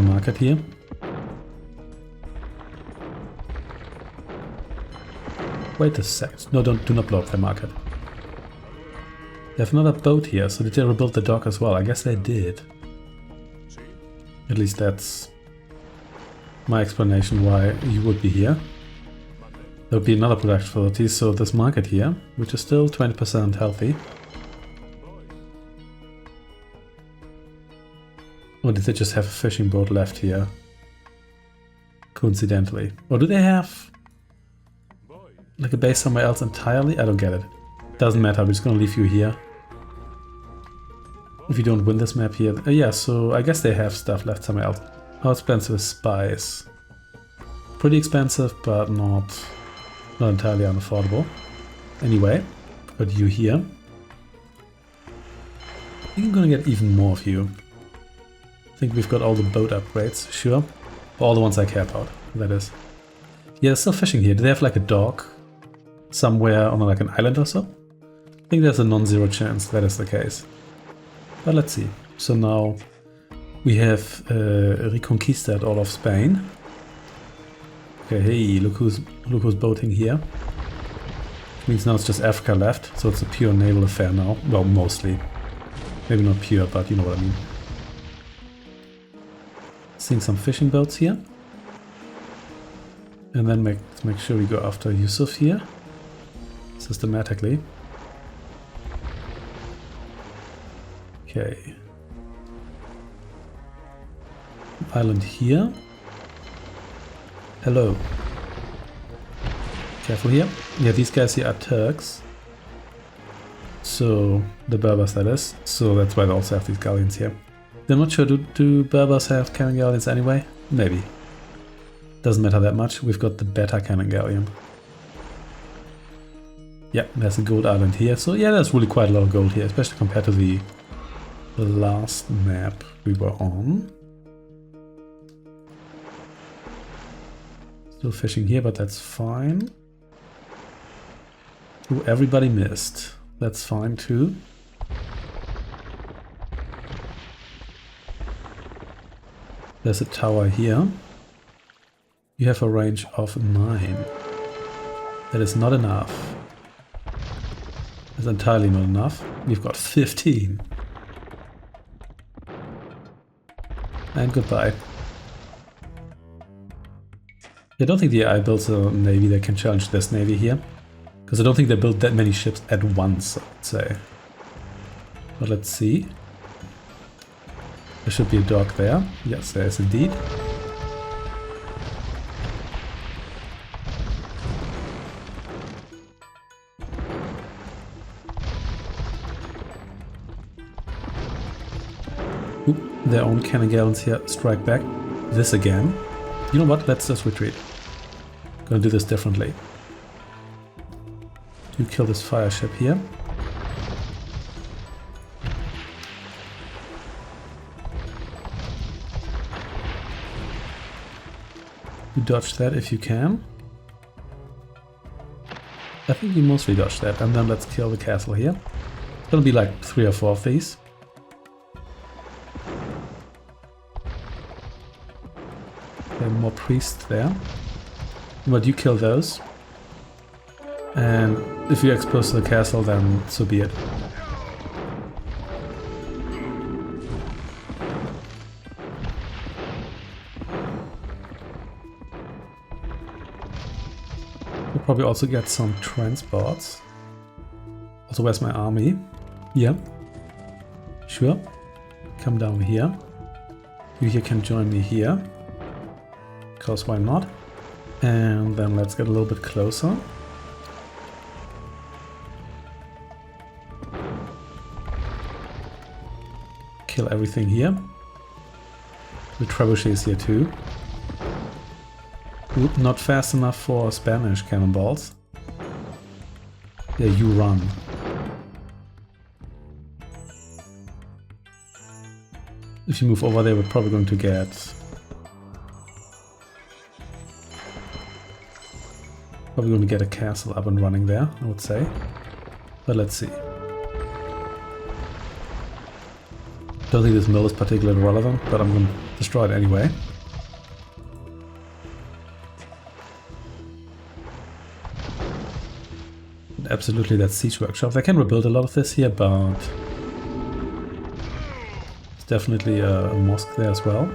market here. Wait a second. No, do not blow up their market. They have another boat here, so did they rebuild the dock as well? I guess they did. At least that's my explanation why you would be here. There would be another production facility, so this market here, which is still 20% healthy. Or did they just have a fishing boat left here? Coincidentally. Or do they have like a base somewhere else entirely? I don't get it. Doesn't matter, we're just gonna leave you here. If you don't win this map here. Yeah, so I guess they have stuff left somewhere else. How expensive is spice? Pretty expensive, but not entirely unaffordable. Anyway, put you here. I think I'm gonna get even more of you. I think we've got all the boat upgrades, sure. All the ones I care about, that is. Yeah, there's still fishing here. Do they have like a dock somewhere on like an island or so? I think there's a non-zero chance that is the case. But let's see. So now we have Reconquista all of Spain. Okay, hey, look who's boating here. Means now it's just Africa left, so it's a pure naval affair now. Well, mostly. Maybe not pure, but you know what I mean. Seeing some fishing boats here. And then let's make sure we go after Yusuf here. Systematically. Okay. Island here. Hello. Careful here. Yeah, these guys here are Turks. So, the Berbers that is. So that's why they also have these galleons here. I'm not sure, do Berbers have cannon galleons anyway? Maybe. Doesn't matter that much, we've got the better cannon galleon. Yeah, there's a gold island here, so yeah, there's really quite a lot of gold here, especially compared to the last map we were on. Still fishing here, but that's fine. Ooh, everybody missed. That's fine too. There's a tower here. You have a range of 9. That is not enough. That's entirely not enough. We've got 15. And goodbye. I don't think the AI builds a navy that can challenge this navy here. Because I don't think they built that many ships at once, I would say. But let's see. There should be a dock there. Yes, there is indeed. Oop, their own cannon gallons here strike back. This again. You know what? Let's just retreat. Gonna do this differently. You kill this fire ship here. You dodge that if you can. I think you mostly dodge that, and then let's kill the castle here. It's gonna be like 3 or 4 of these. There are more priests there. But you kill those. And if you're exposed to the castle, then so be it. We'll probably also get some transports. Also, where's my army? Yeah. Sure. Come down here. You here can join me here. Because why not? And then let's get a little bit closer. Kill everything here. The trebuchet is here too. Oop, not fast enough for Spanish cannonballs. Yeah, you run. If you move over there, we're probably going to get... Probably going to get a castle up and running there, I would say. But let's see. Don't think this mill is particularly relevant, but I'm going to destroy it anyway. And absolutely, that siege workshop. They can rebuild a lot of this here, but there's definitely a mosque there as well.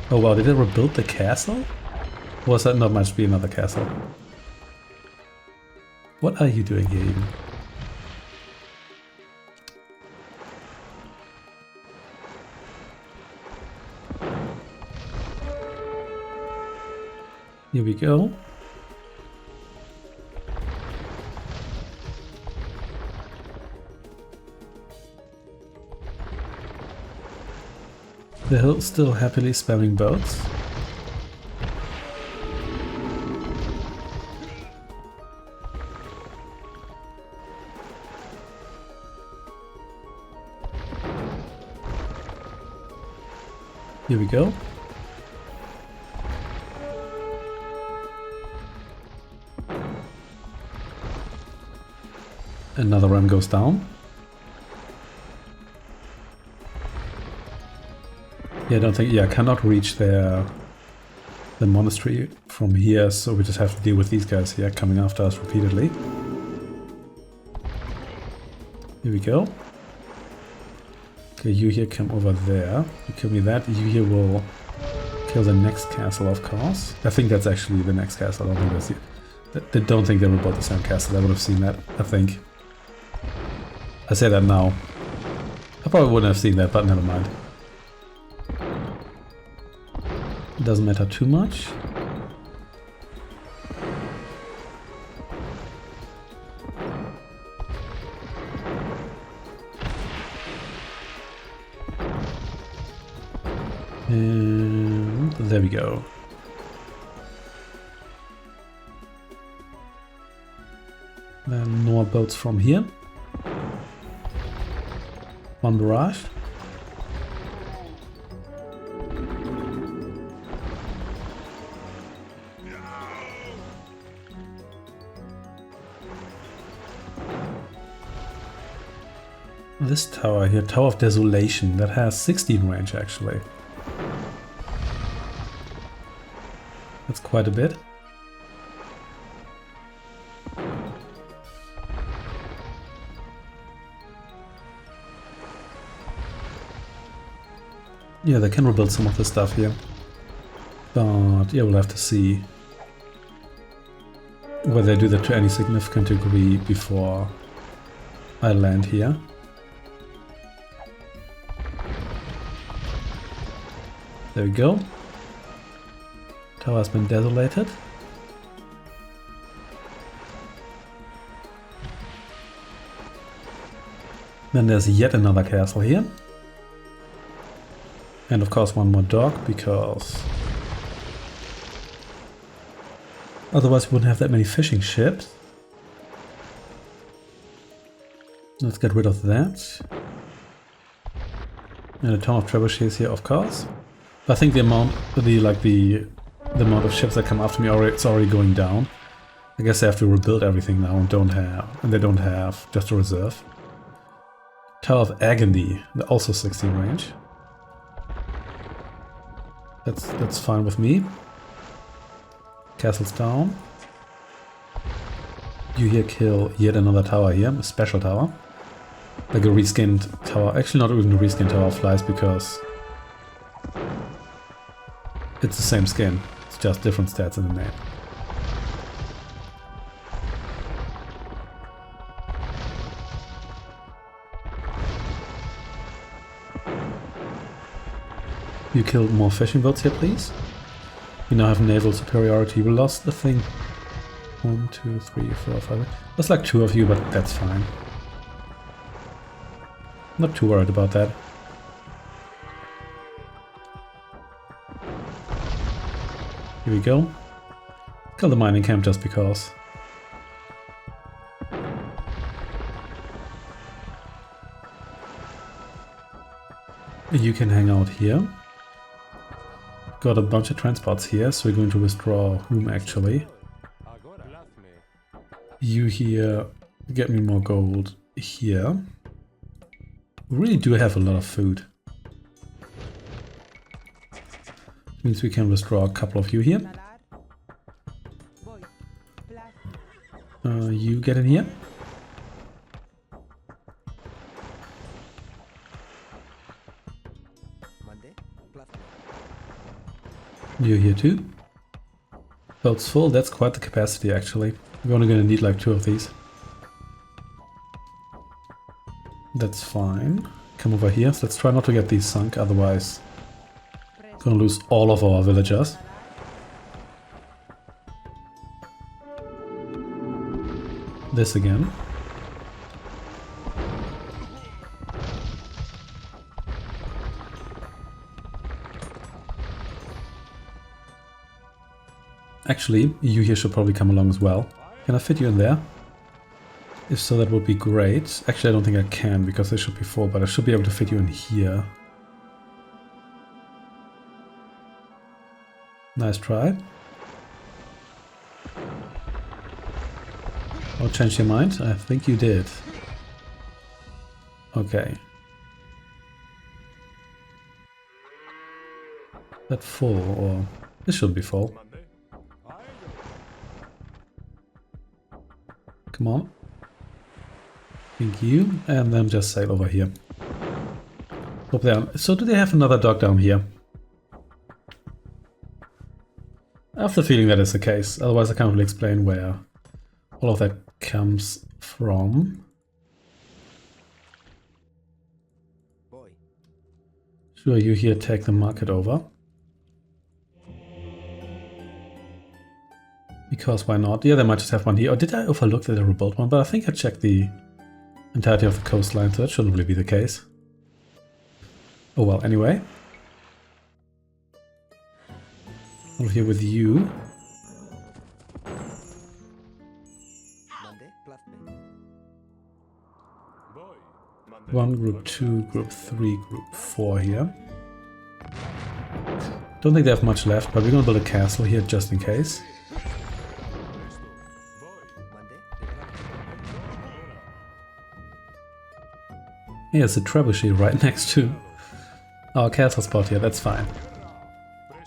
Oh wow, did they rebuild the castle? Or was that not much to be another castle? What are you doing here even? Here we go. They're still happily spamming boats. Here we go. Another ram goes down. Yeah, I don't think... Yeah, I cannot reach the monastery from here, so we just have to deal with these guys here coming after us repeatedly. Here we go. Okay, you here come over there. You kill me that. You here will kill the next castle, of course. I think that's actually the next castle. I don't think that's it. They don't think they were both the same castle. I would have seen that, I think. I say that now. I probably wouldn't have seen that, but never mind. It doesn't matter too much. And there we go. Then more boats from here. One barrage. This tower here, Tower of Desolation, that has 16 range actually. That's quite a bit. Yeah, they can rebuild some of the stuff here. But yeah, we'll have to see whether they do that to any significant degree before I land here. There we go. Tower has been desolated. Then there's yet another castle here. And of course one more dock, because otherwise we wouldn't have that many fishing ships. Let's get rid of that. And a ton of trebuchets here, of course. I think the amount of ships that come after me it's already going down. I guess they have to rebuild everything now and they don't have just a reserve. Tower of Agony, also 16 range. That's fine with me. Castle's down. You here kill yet another tower here, a special tower. Like a reskinned tower. Actually not even a reskinned tower of flies, because it's the same skin. It's just different stats in the name. You killed more fishing boats here, please. We now have naval superiority. We lost the thing. 1, 2, 3, 4, 5. There's like 2 of you, but that's fine. Not too worried about that. Here we go. Kill the mining camp just because. You can hang out here. Got a bunch of transports here, so we're going to withdraw whom actually. You here get me more gold here. We really do have a lot of food. Means we can withdraw a couple of you here. You get in here. You're here too. Boat's full, that's quite the capacity actually. We're only gonna need like 2 of these. That's fine. Come over here. So let's try not to get these sunk, otherwise we're gonna lose all of our villagers. This again. Actually, you here should probably come along as well. Can I fit you in there? If so, that would be great. Actually, I don't think I can, because they should be full, but I should be able to fit you in here. Nice try. I'll change your mind. I think you did. Okay. That full, or this should be full. Come on. Thank you. And then just sail over here. Up there. So do they have another dock down here? I have the feeling that is the case. Otherwise I can't really explain where all of that comes from. Sure, you here take the market over. Because why not? Yeah, they might just have one here. Or did I overlook that they rebuilt one? But I think I checked the entirety of the coastline, so that shouldn't really be the case. Oh well, anyway. Over here with you. One, group 2, group 3, group 4 here. Don't think they have much left, but we're gonna build a castle here just in case. Yeah, it's a trebuchet right next to our castle spot here, that's fine.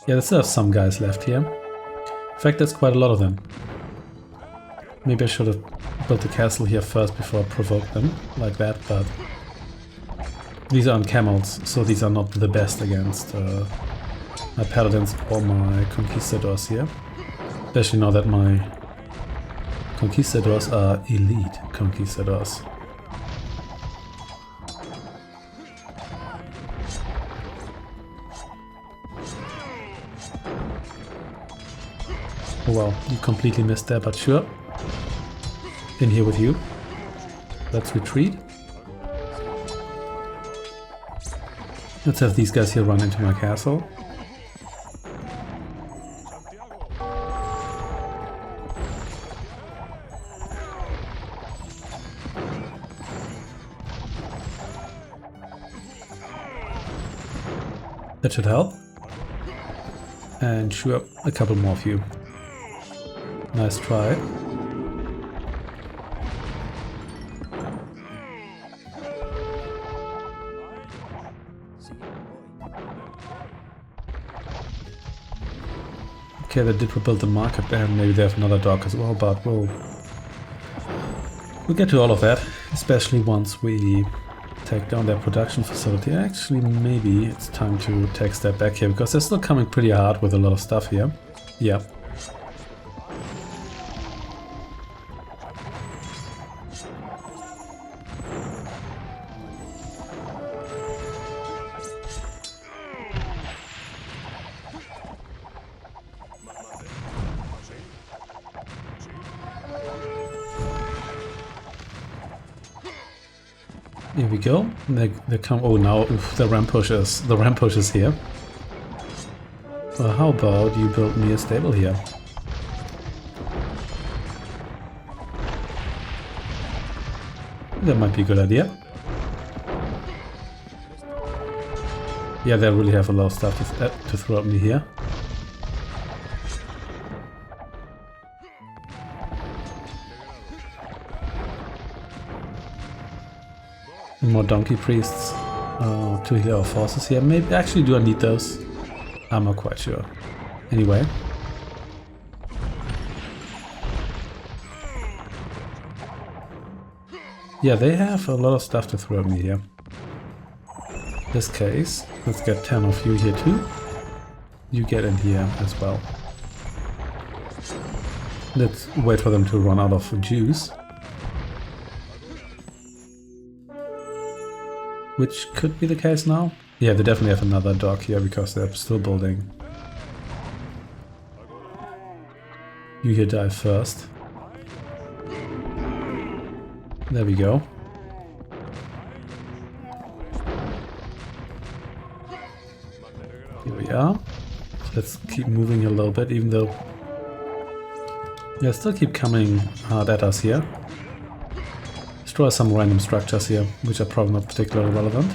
Yeah, they still have some guys left here. In fact, there's quite a lot of them. Maybe I should have built the castle here first before I provoked them, like that, but These are on camels, so these are not the best against my paladins or my conquistadors here. Especially now that my conquistadors are elite conquistadors. Oh well, you completely missed there, but sure. In here with you. Let's retreat. Let's have these guys here run into my castle. That should help. And shoot up a couple more of you. Nice try. Okay, they did rebuild the market there, maybe they have another dock as well, but we'll get to all of that, especially once we take down their production facility. Actually, maybe it's time to take a step back here, because they're still coming pretty hard with a lot of stuff here. Yeah. Here we go. They come. Oh, now oof, the ramp push is here. Well, how about you build me a stable here? That might be a good idea. Yeah, they really have a lot of stuff to throw at me here. More donkey priests to heal our forces here. Maybe actually, do I need those? I'm not quite sure. Anyway. Yeah, they have a lot of stuff to throw at me here. In this case, let's get 10 of you here too. You get in here as well. Let's wait for them to run out of juice. Which could be the case now. Yeah, they definitely have another dock here because they're still building. You here die first. There we go. Here we are. Let's keep moving a little bit, even though they still keep coming hard at us here. Destroy some random structures here, which are probably not particularly relevant.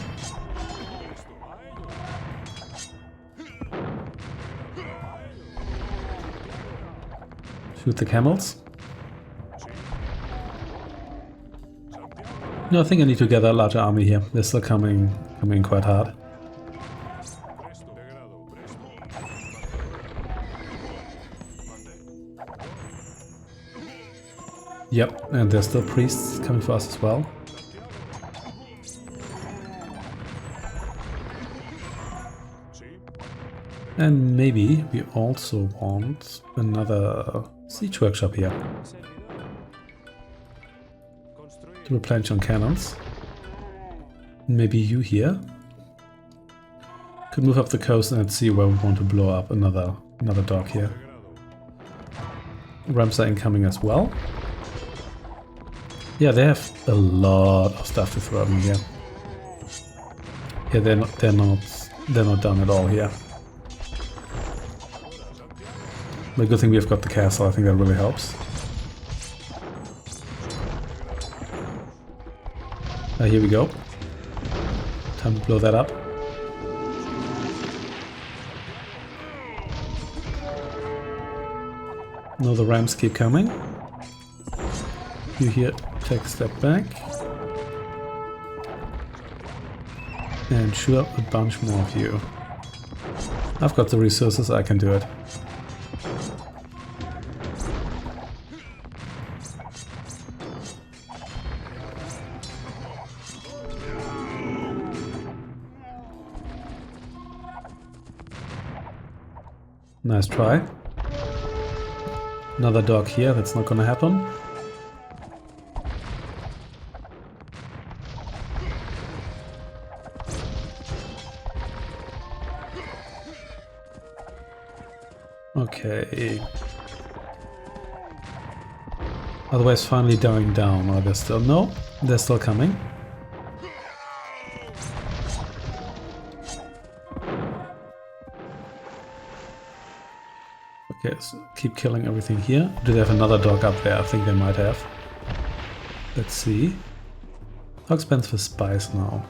Shoot the camels. No, I think I need to gather a larger army here. They're still coming quite hard. Yep, and there's still priests coming for us as well. And maybe we also want another siege workshop here. To replenish on cannons. Maybe you here. Could move up the coast and see where we want to blow up another dock here. Ramps are incoming as well. Yeah, they have a lot of stuff to throw at me here. Yeah, they're not done at all here. But good thing we've got the castle. I think that really helps. Here we go. Time to blow that up. Now the rams keep coming. You here. Take a step back and shoot up a bunch more of you. I've got the resources, I can do it. Nice try. Another dog here, that's not gonna happen. Okay. Otherwise finally dying down. Are they still? No, they're still coming. Okay, so keep killing everything here. Do they have another dog up there? I think they might have. Let's see. How expensive is spice now?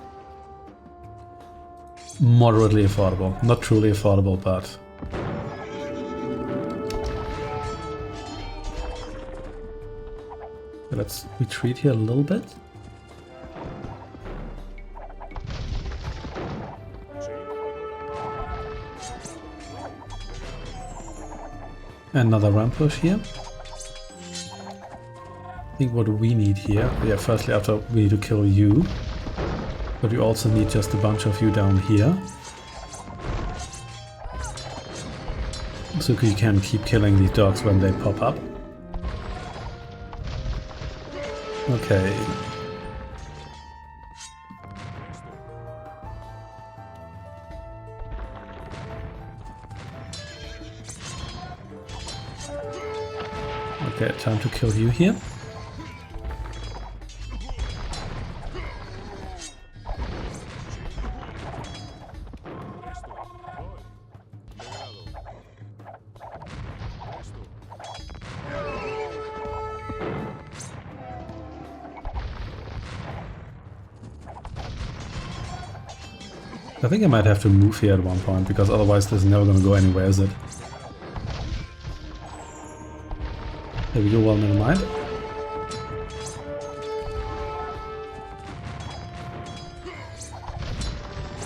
Moderately affordable. Not truly affordable, but... let's retreat here a little bit. Another ramp push here. I think what do we need here? Yeah, firstly after we need to kill you. But we also need just a bunch of you down here. So you can keep killing these dogs when they pop up. Okay. Okay, time to kill you here. I think I might have to move here at one point, because otherwise this is never going to go anywhere, is it? There we go, well, never mind.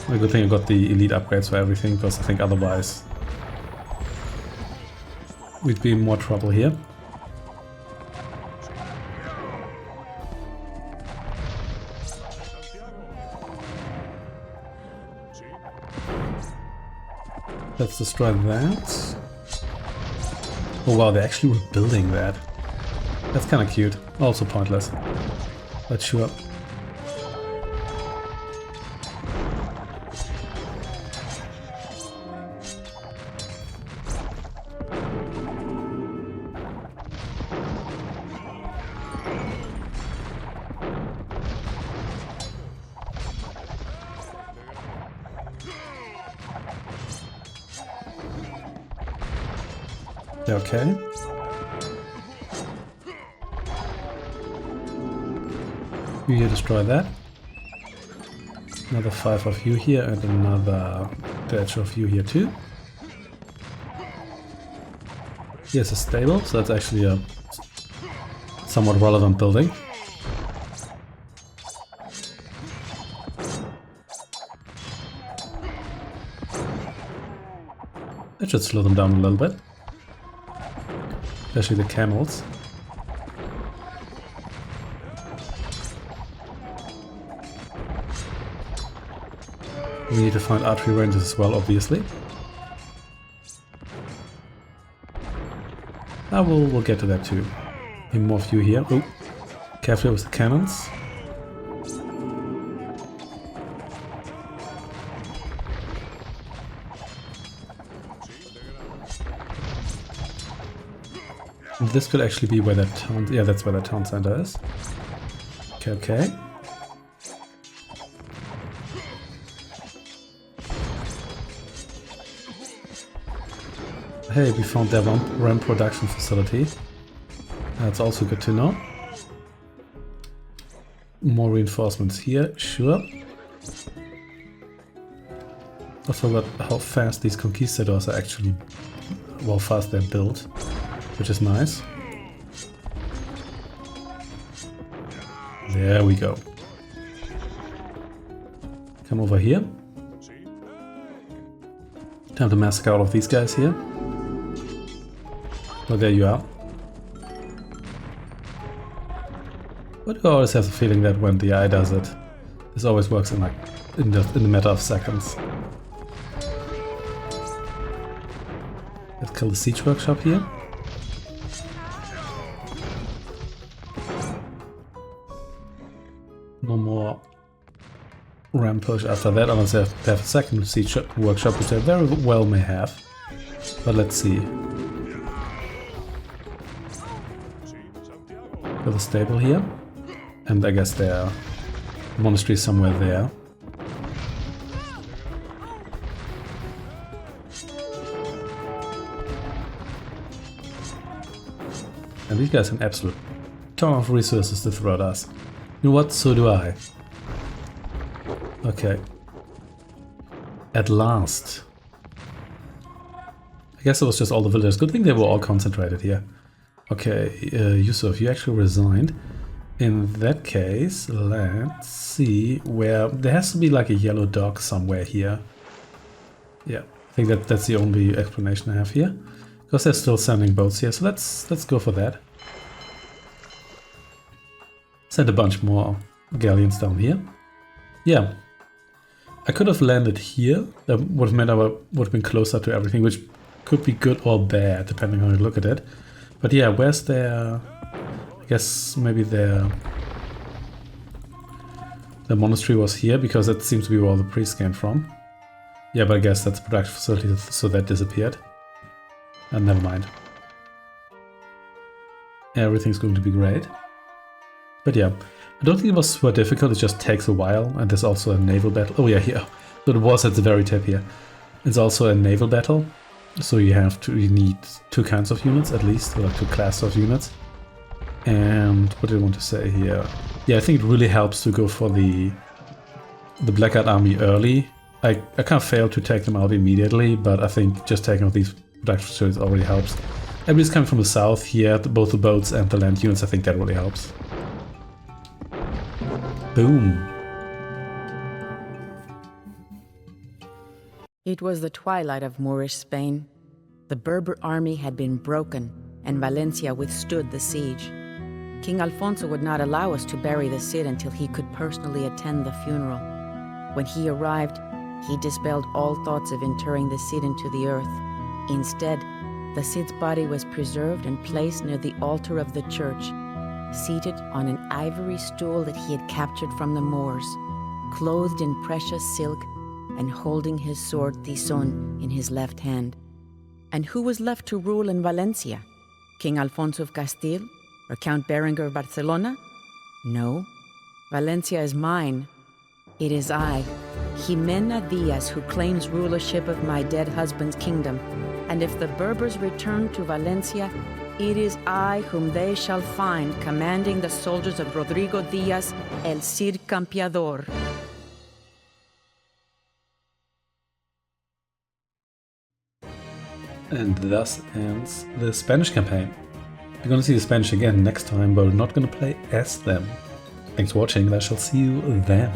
A good thing I got the elite upgrades for everything, because I think otherwise we'd be in more trouble here. Let's destroy that. Oh wow, they're actually rebuilding that. That's kind of cute. Also pointless. But sure. Okay. You here destroy that. Another 5 of you here and another batch of you here too. Here's a stable, so that's actually a somewhat relevant building. That should slow them down a little bit. Especially the camels. We need to find archery ranges as well, obviously. We'll get to that too. Need more of you here. Oh, carefully with the cannons. This could actually be where that town... yeah, that's where that town center is. Okay, okay. Hey, we found their ramp production facility. That's also good to know. More reinforcements here, sure. I forgot how fast these conquistadors are actually... well, fast they're built. Which is nice. There we go. Come over here. Time to massacre all of these guys here. Oh, there you are. But I always have the feeling that when the AI does it, this always works in like in the matter of seconds. Let's kill the siege workshop here. No more ram push after that, unless they have a second siege workshop, which they very well may have. But let's see. Got a stable here, and I guess their monastery is somewhere there. And these guys have an absolute ton of resources to throw at us. You know what? So do I. Okay. At last. I guess it was just all the villagers. Good thing they were all concentrated here. Okay, Yusuf, you actually resigned. In that case, let's see where... There has to be like a yellow dog somewhere here. Yeah, I think that's the only explanation I have here. Because they're still sending boats here, so let's go for that. Send a bunch more galleons down here. Yeah. I could have landed here. That would have meant I would have been closer to everything, which could be good or bad, depending on how you look at it. But yeah, where's their... I guess maybe their monastery was here, because that seems to be where all the priests came from. Yeah, but I guess that's a production facility, so that disappeared. And never mind. Everything's going to be great. But yeah, I don't think it was super difficult, it just takes a while, and there's also a naval battle. Oh yeah, here. So it was at the very tip here. It's also a naval battle, so you need two kinds of units at least, or like two classes of units. And what do I want to say here? Yeah, I think it really helps to go for the Blackguard army early. I kind of failed to take them out immediately, but I think just taking out these production facilities already helps. Everybody's coming from the south here, both the boats and the land units, I think that really helps. Boom. It was the twilight of Moorish Spain. The Berber army had been broken, and Valencia withstood the siege. King Alfonso would not allow us to bury the Cid until he could personally attend the funeral. When he arrived, he dispelled all thoughts of interring the Cid into the earth. Instead, the Cid's body was preserved and placed near the altar of the church, seated on an ivory stool that he had captured from the Moors, clothed in precious silk and holding his sword Tizon in his left hand. And who was left to rule in Valencia? King Alfonso of Castile or Count Berengar of Barcelona? No, Valencia is mine. It is I, Jimena Diaz, who claims rulership of my dead husband's kingdom. And if the Berbers return to Valencia, it is I whom they shall find commanding the soldiers of Rodrigo Diaz, el Cid Campeador. And thus ends the Spanish campaign. We're going to see the Spanish again next time, but we're not going to play as them. Thanks for watching, and I shall see you then.